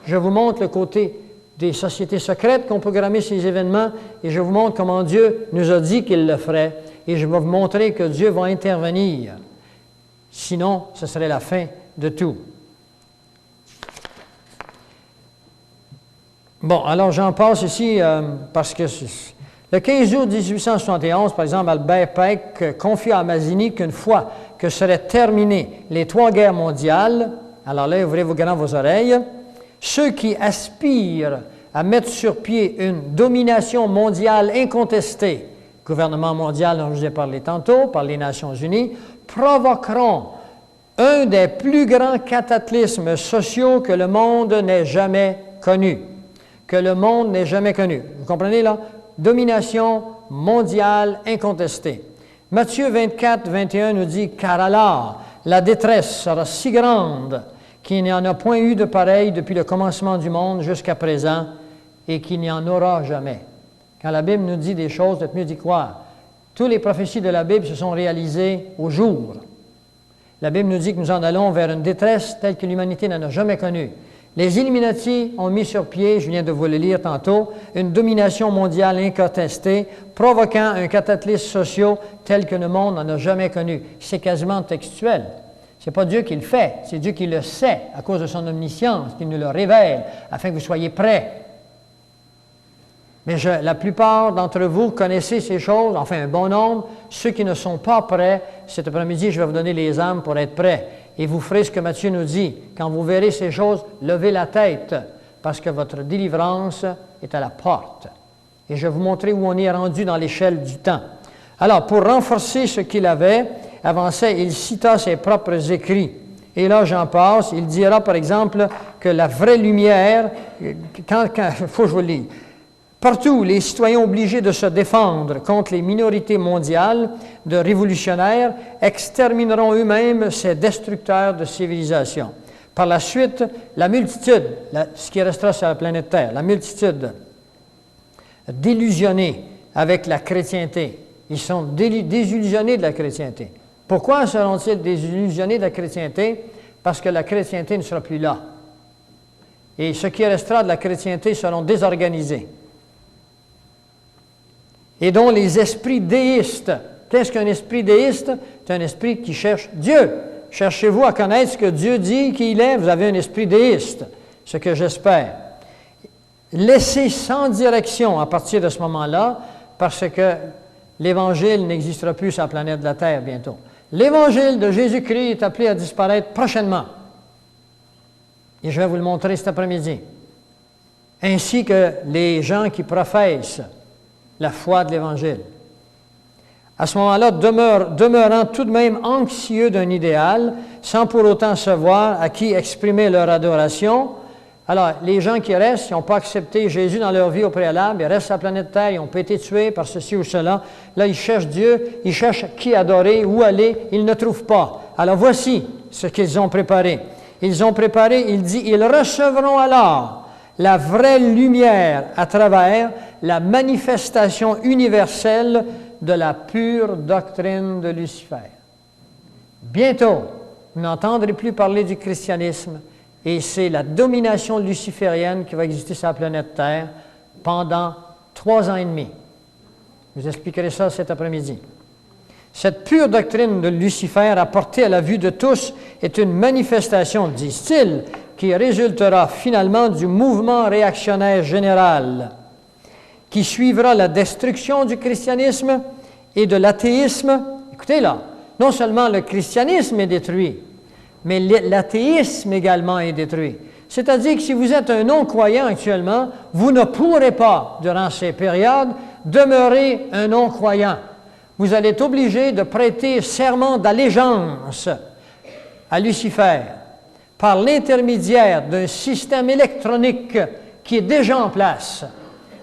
Je vous montre le côté des sociétés secrètes qui ont programmé ces événements et je vous montre comment Dieu nous a dit qu'il le ferait et je vais vous montrer que Dieu va intervenir. Sinon, ce serait la fin de tout. Bon, alors j'en passe ici parce que le 15 août 1871, par exemple, Albert Pike confia à Mazzini qu'une fois que seraient terminées les 3 guerres mondiales, alors là, ouvrez vos grandes oreilles, ceux qui aspirent à mettre sur pied une domination mondiale incontestée, gouvernement mondial dont je vous ai parlé tantôt, par les Nations unies, provoqueront un des plus grands cataclysmes sociaux que le monde n'ait jamais connu. Que le monde n'ait jamais connu. Vous comprenez là? Domination mondiale incontestée. Matthieu 24, 21 nous dit « Car alors, la détresse sera si grande qu'il n'y en a point eu de pareil depuis le commencement du monde jusqu'à présent et qu'il n'y en aura jamais. » Quand la Bible nous dit des choses, c'est mieux d'y croire. Toutes les prophéties de la Bible se sont réalisées au jour. La Bible nous dit que nous en allons vers une détresse telle que l'humanité n'en a jamais connue. Les Illuminati ont mis sur pied, je viens de vous le lire tantôt, une domination mondiale incontestée, provoquant un cataclysme social tel que le monde n'en a jamais connu. C'est quasiment textuel. Ce n'est pas Dieu qui le fait, c'est Dieu qui le sait à cause de son omniscience, qui nous le révèle, afin que vous soyez prêts. Mais la plupart d'entre vous connaissez ces choses, enfin un bon nombre. Ceux qui ne sont pas prêts, cet après-midi, je vais vous donner les armes pour être prêts. Et vous ferez ce que Matthieu nous dit. Quand vous verrez ces choses, levez la tête, parce que votre délivrance est à la porte. Et je vais vous montrer où on est rendu dans l'échelle du temps. Alors, pour renforcer ce qu'il avait, avançait, il cita ses propres écrits. Et là, j'en passe. Il dira, par exemple, que la vraie lumière, faut que je vous le lise. Partout, les citoyens obligés de se défendre contre les minorités mondiales de révolutionnaires extermineront eux-mêmes ces destructeurs de civilisation. Par la suite, la multitude, ce qui restera sur la planète Terre, la multitude délusionnés avec la chrétienté. Ils sont désillusionnés de la chrétienté. Pourquoi seront-ils désillusionnés de la chrétienté? Parce que la chrétienté ne sera plus là. Et ce qui restera de la chrétienté seront désorganisés. Et dont les esprits déistes. Qu'est-ce qu'un esprit déiste? C'est un esprit qui cherche Dieu. Cherchez-vous à connaître ce que Dieu dit qu'il est, vous avez un esprit déiste, ce que j'espère. Laissez sans direction à partir de ce moment-là, parce que l'Évangile n'existera plus sur la planète de la Terre bientôt. L'Évangile de Jésus-Christ est appelé à disparaître prochainement. Et je vais vous le montrer cet après-midi. Ainsi que les gens qui professent la foi de l'Évangile. À ce moment-là, demeurant tout de même anxieux d'un idéal, sans pour autant savoir à qui exprimer leur adoration. Alors, les gens qui restent, ils n'ont pas accepté Jésus dans leur vie au préalable, ils restent sur la planète Terre, ils ont pas été tués par ceci ou cela. Là, ils cherchent Dieu, ils cherchent qui adorer, où aller, ils ne trouvent pas. Alors, voici ce qu'ils ont préparé. Ils ont préparé, il dit, ils recevront alors la vraie lumière à travers la manifestation universelle de la pure doctrine de Lucifer. Bientôt, vous n'entendrez plus parler du christianisme et c'est la domination luciférienne qui va exister sur la planète Terre pendant 3 ans et demi. Je vous expliquerai ça cet après-midi. Cette pure doctrine de Lucifer apportée à la vue de tous est une manifestation, disent-ils, qui résultera finalement du mouvement réactionnaire général qui suivra la destruction du christianisme et de l'athéisme. Écoutez là, non seulement le christianisme est détruit, mais l'athéisme également est détruit. C'est-à-dire que si vous êtes un non-croyant actuellement, vous ne pourrez pas, durant ces périodes, demeurer un non-croyant. Vous allez être obligé de prêter serment d'allégeance à Lucifer. par l'intermédiaire d'un système électronique qui est déjà en place.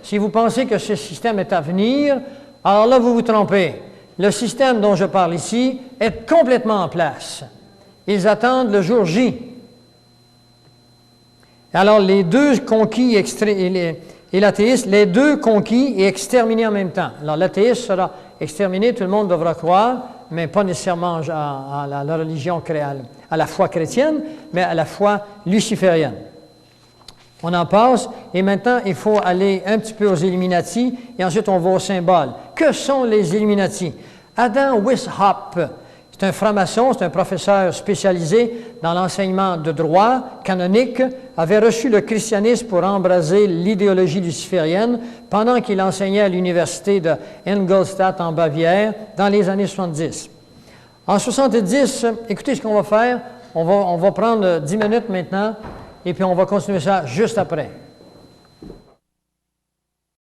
Si vous pensez que ce système est à venir, alors là, vous vous trompez. Le système dont je parle ici est complètement en place. Ils attendent le jour J. Alors, les deux conquis et l'athéiste, les deux conquis et exterminés en même temps. Alors, l'athéiste sera exterminé, tout le monde devra croire, mais pas nécessairement à la religion, à la foi chrétienne, mais à la foi luciférienne. On en passe, et maintenant, il faut aller un petit peu aux Illuminati, et ensuite on va aux symboles. Que sont les Illuminati? Adam Weishaupt, c'est un franc-maçon, c'est un professeur spécialisé dans l'enseignement de droit canonique, avait reçu le christianisme pour embraser l'idéologie luciférienne pendant qu'il enseignait à l'université de Ingolstadt en Bavière dans les années 70. En 70, écoutez ce qu'on va faire, on va prendre 10 minutes maintenant, et puis on va continuer ça juste après.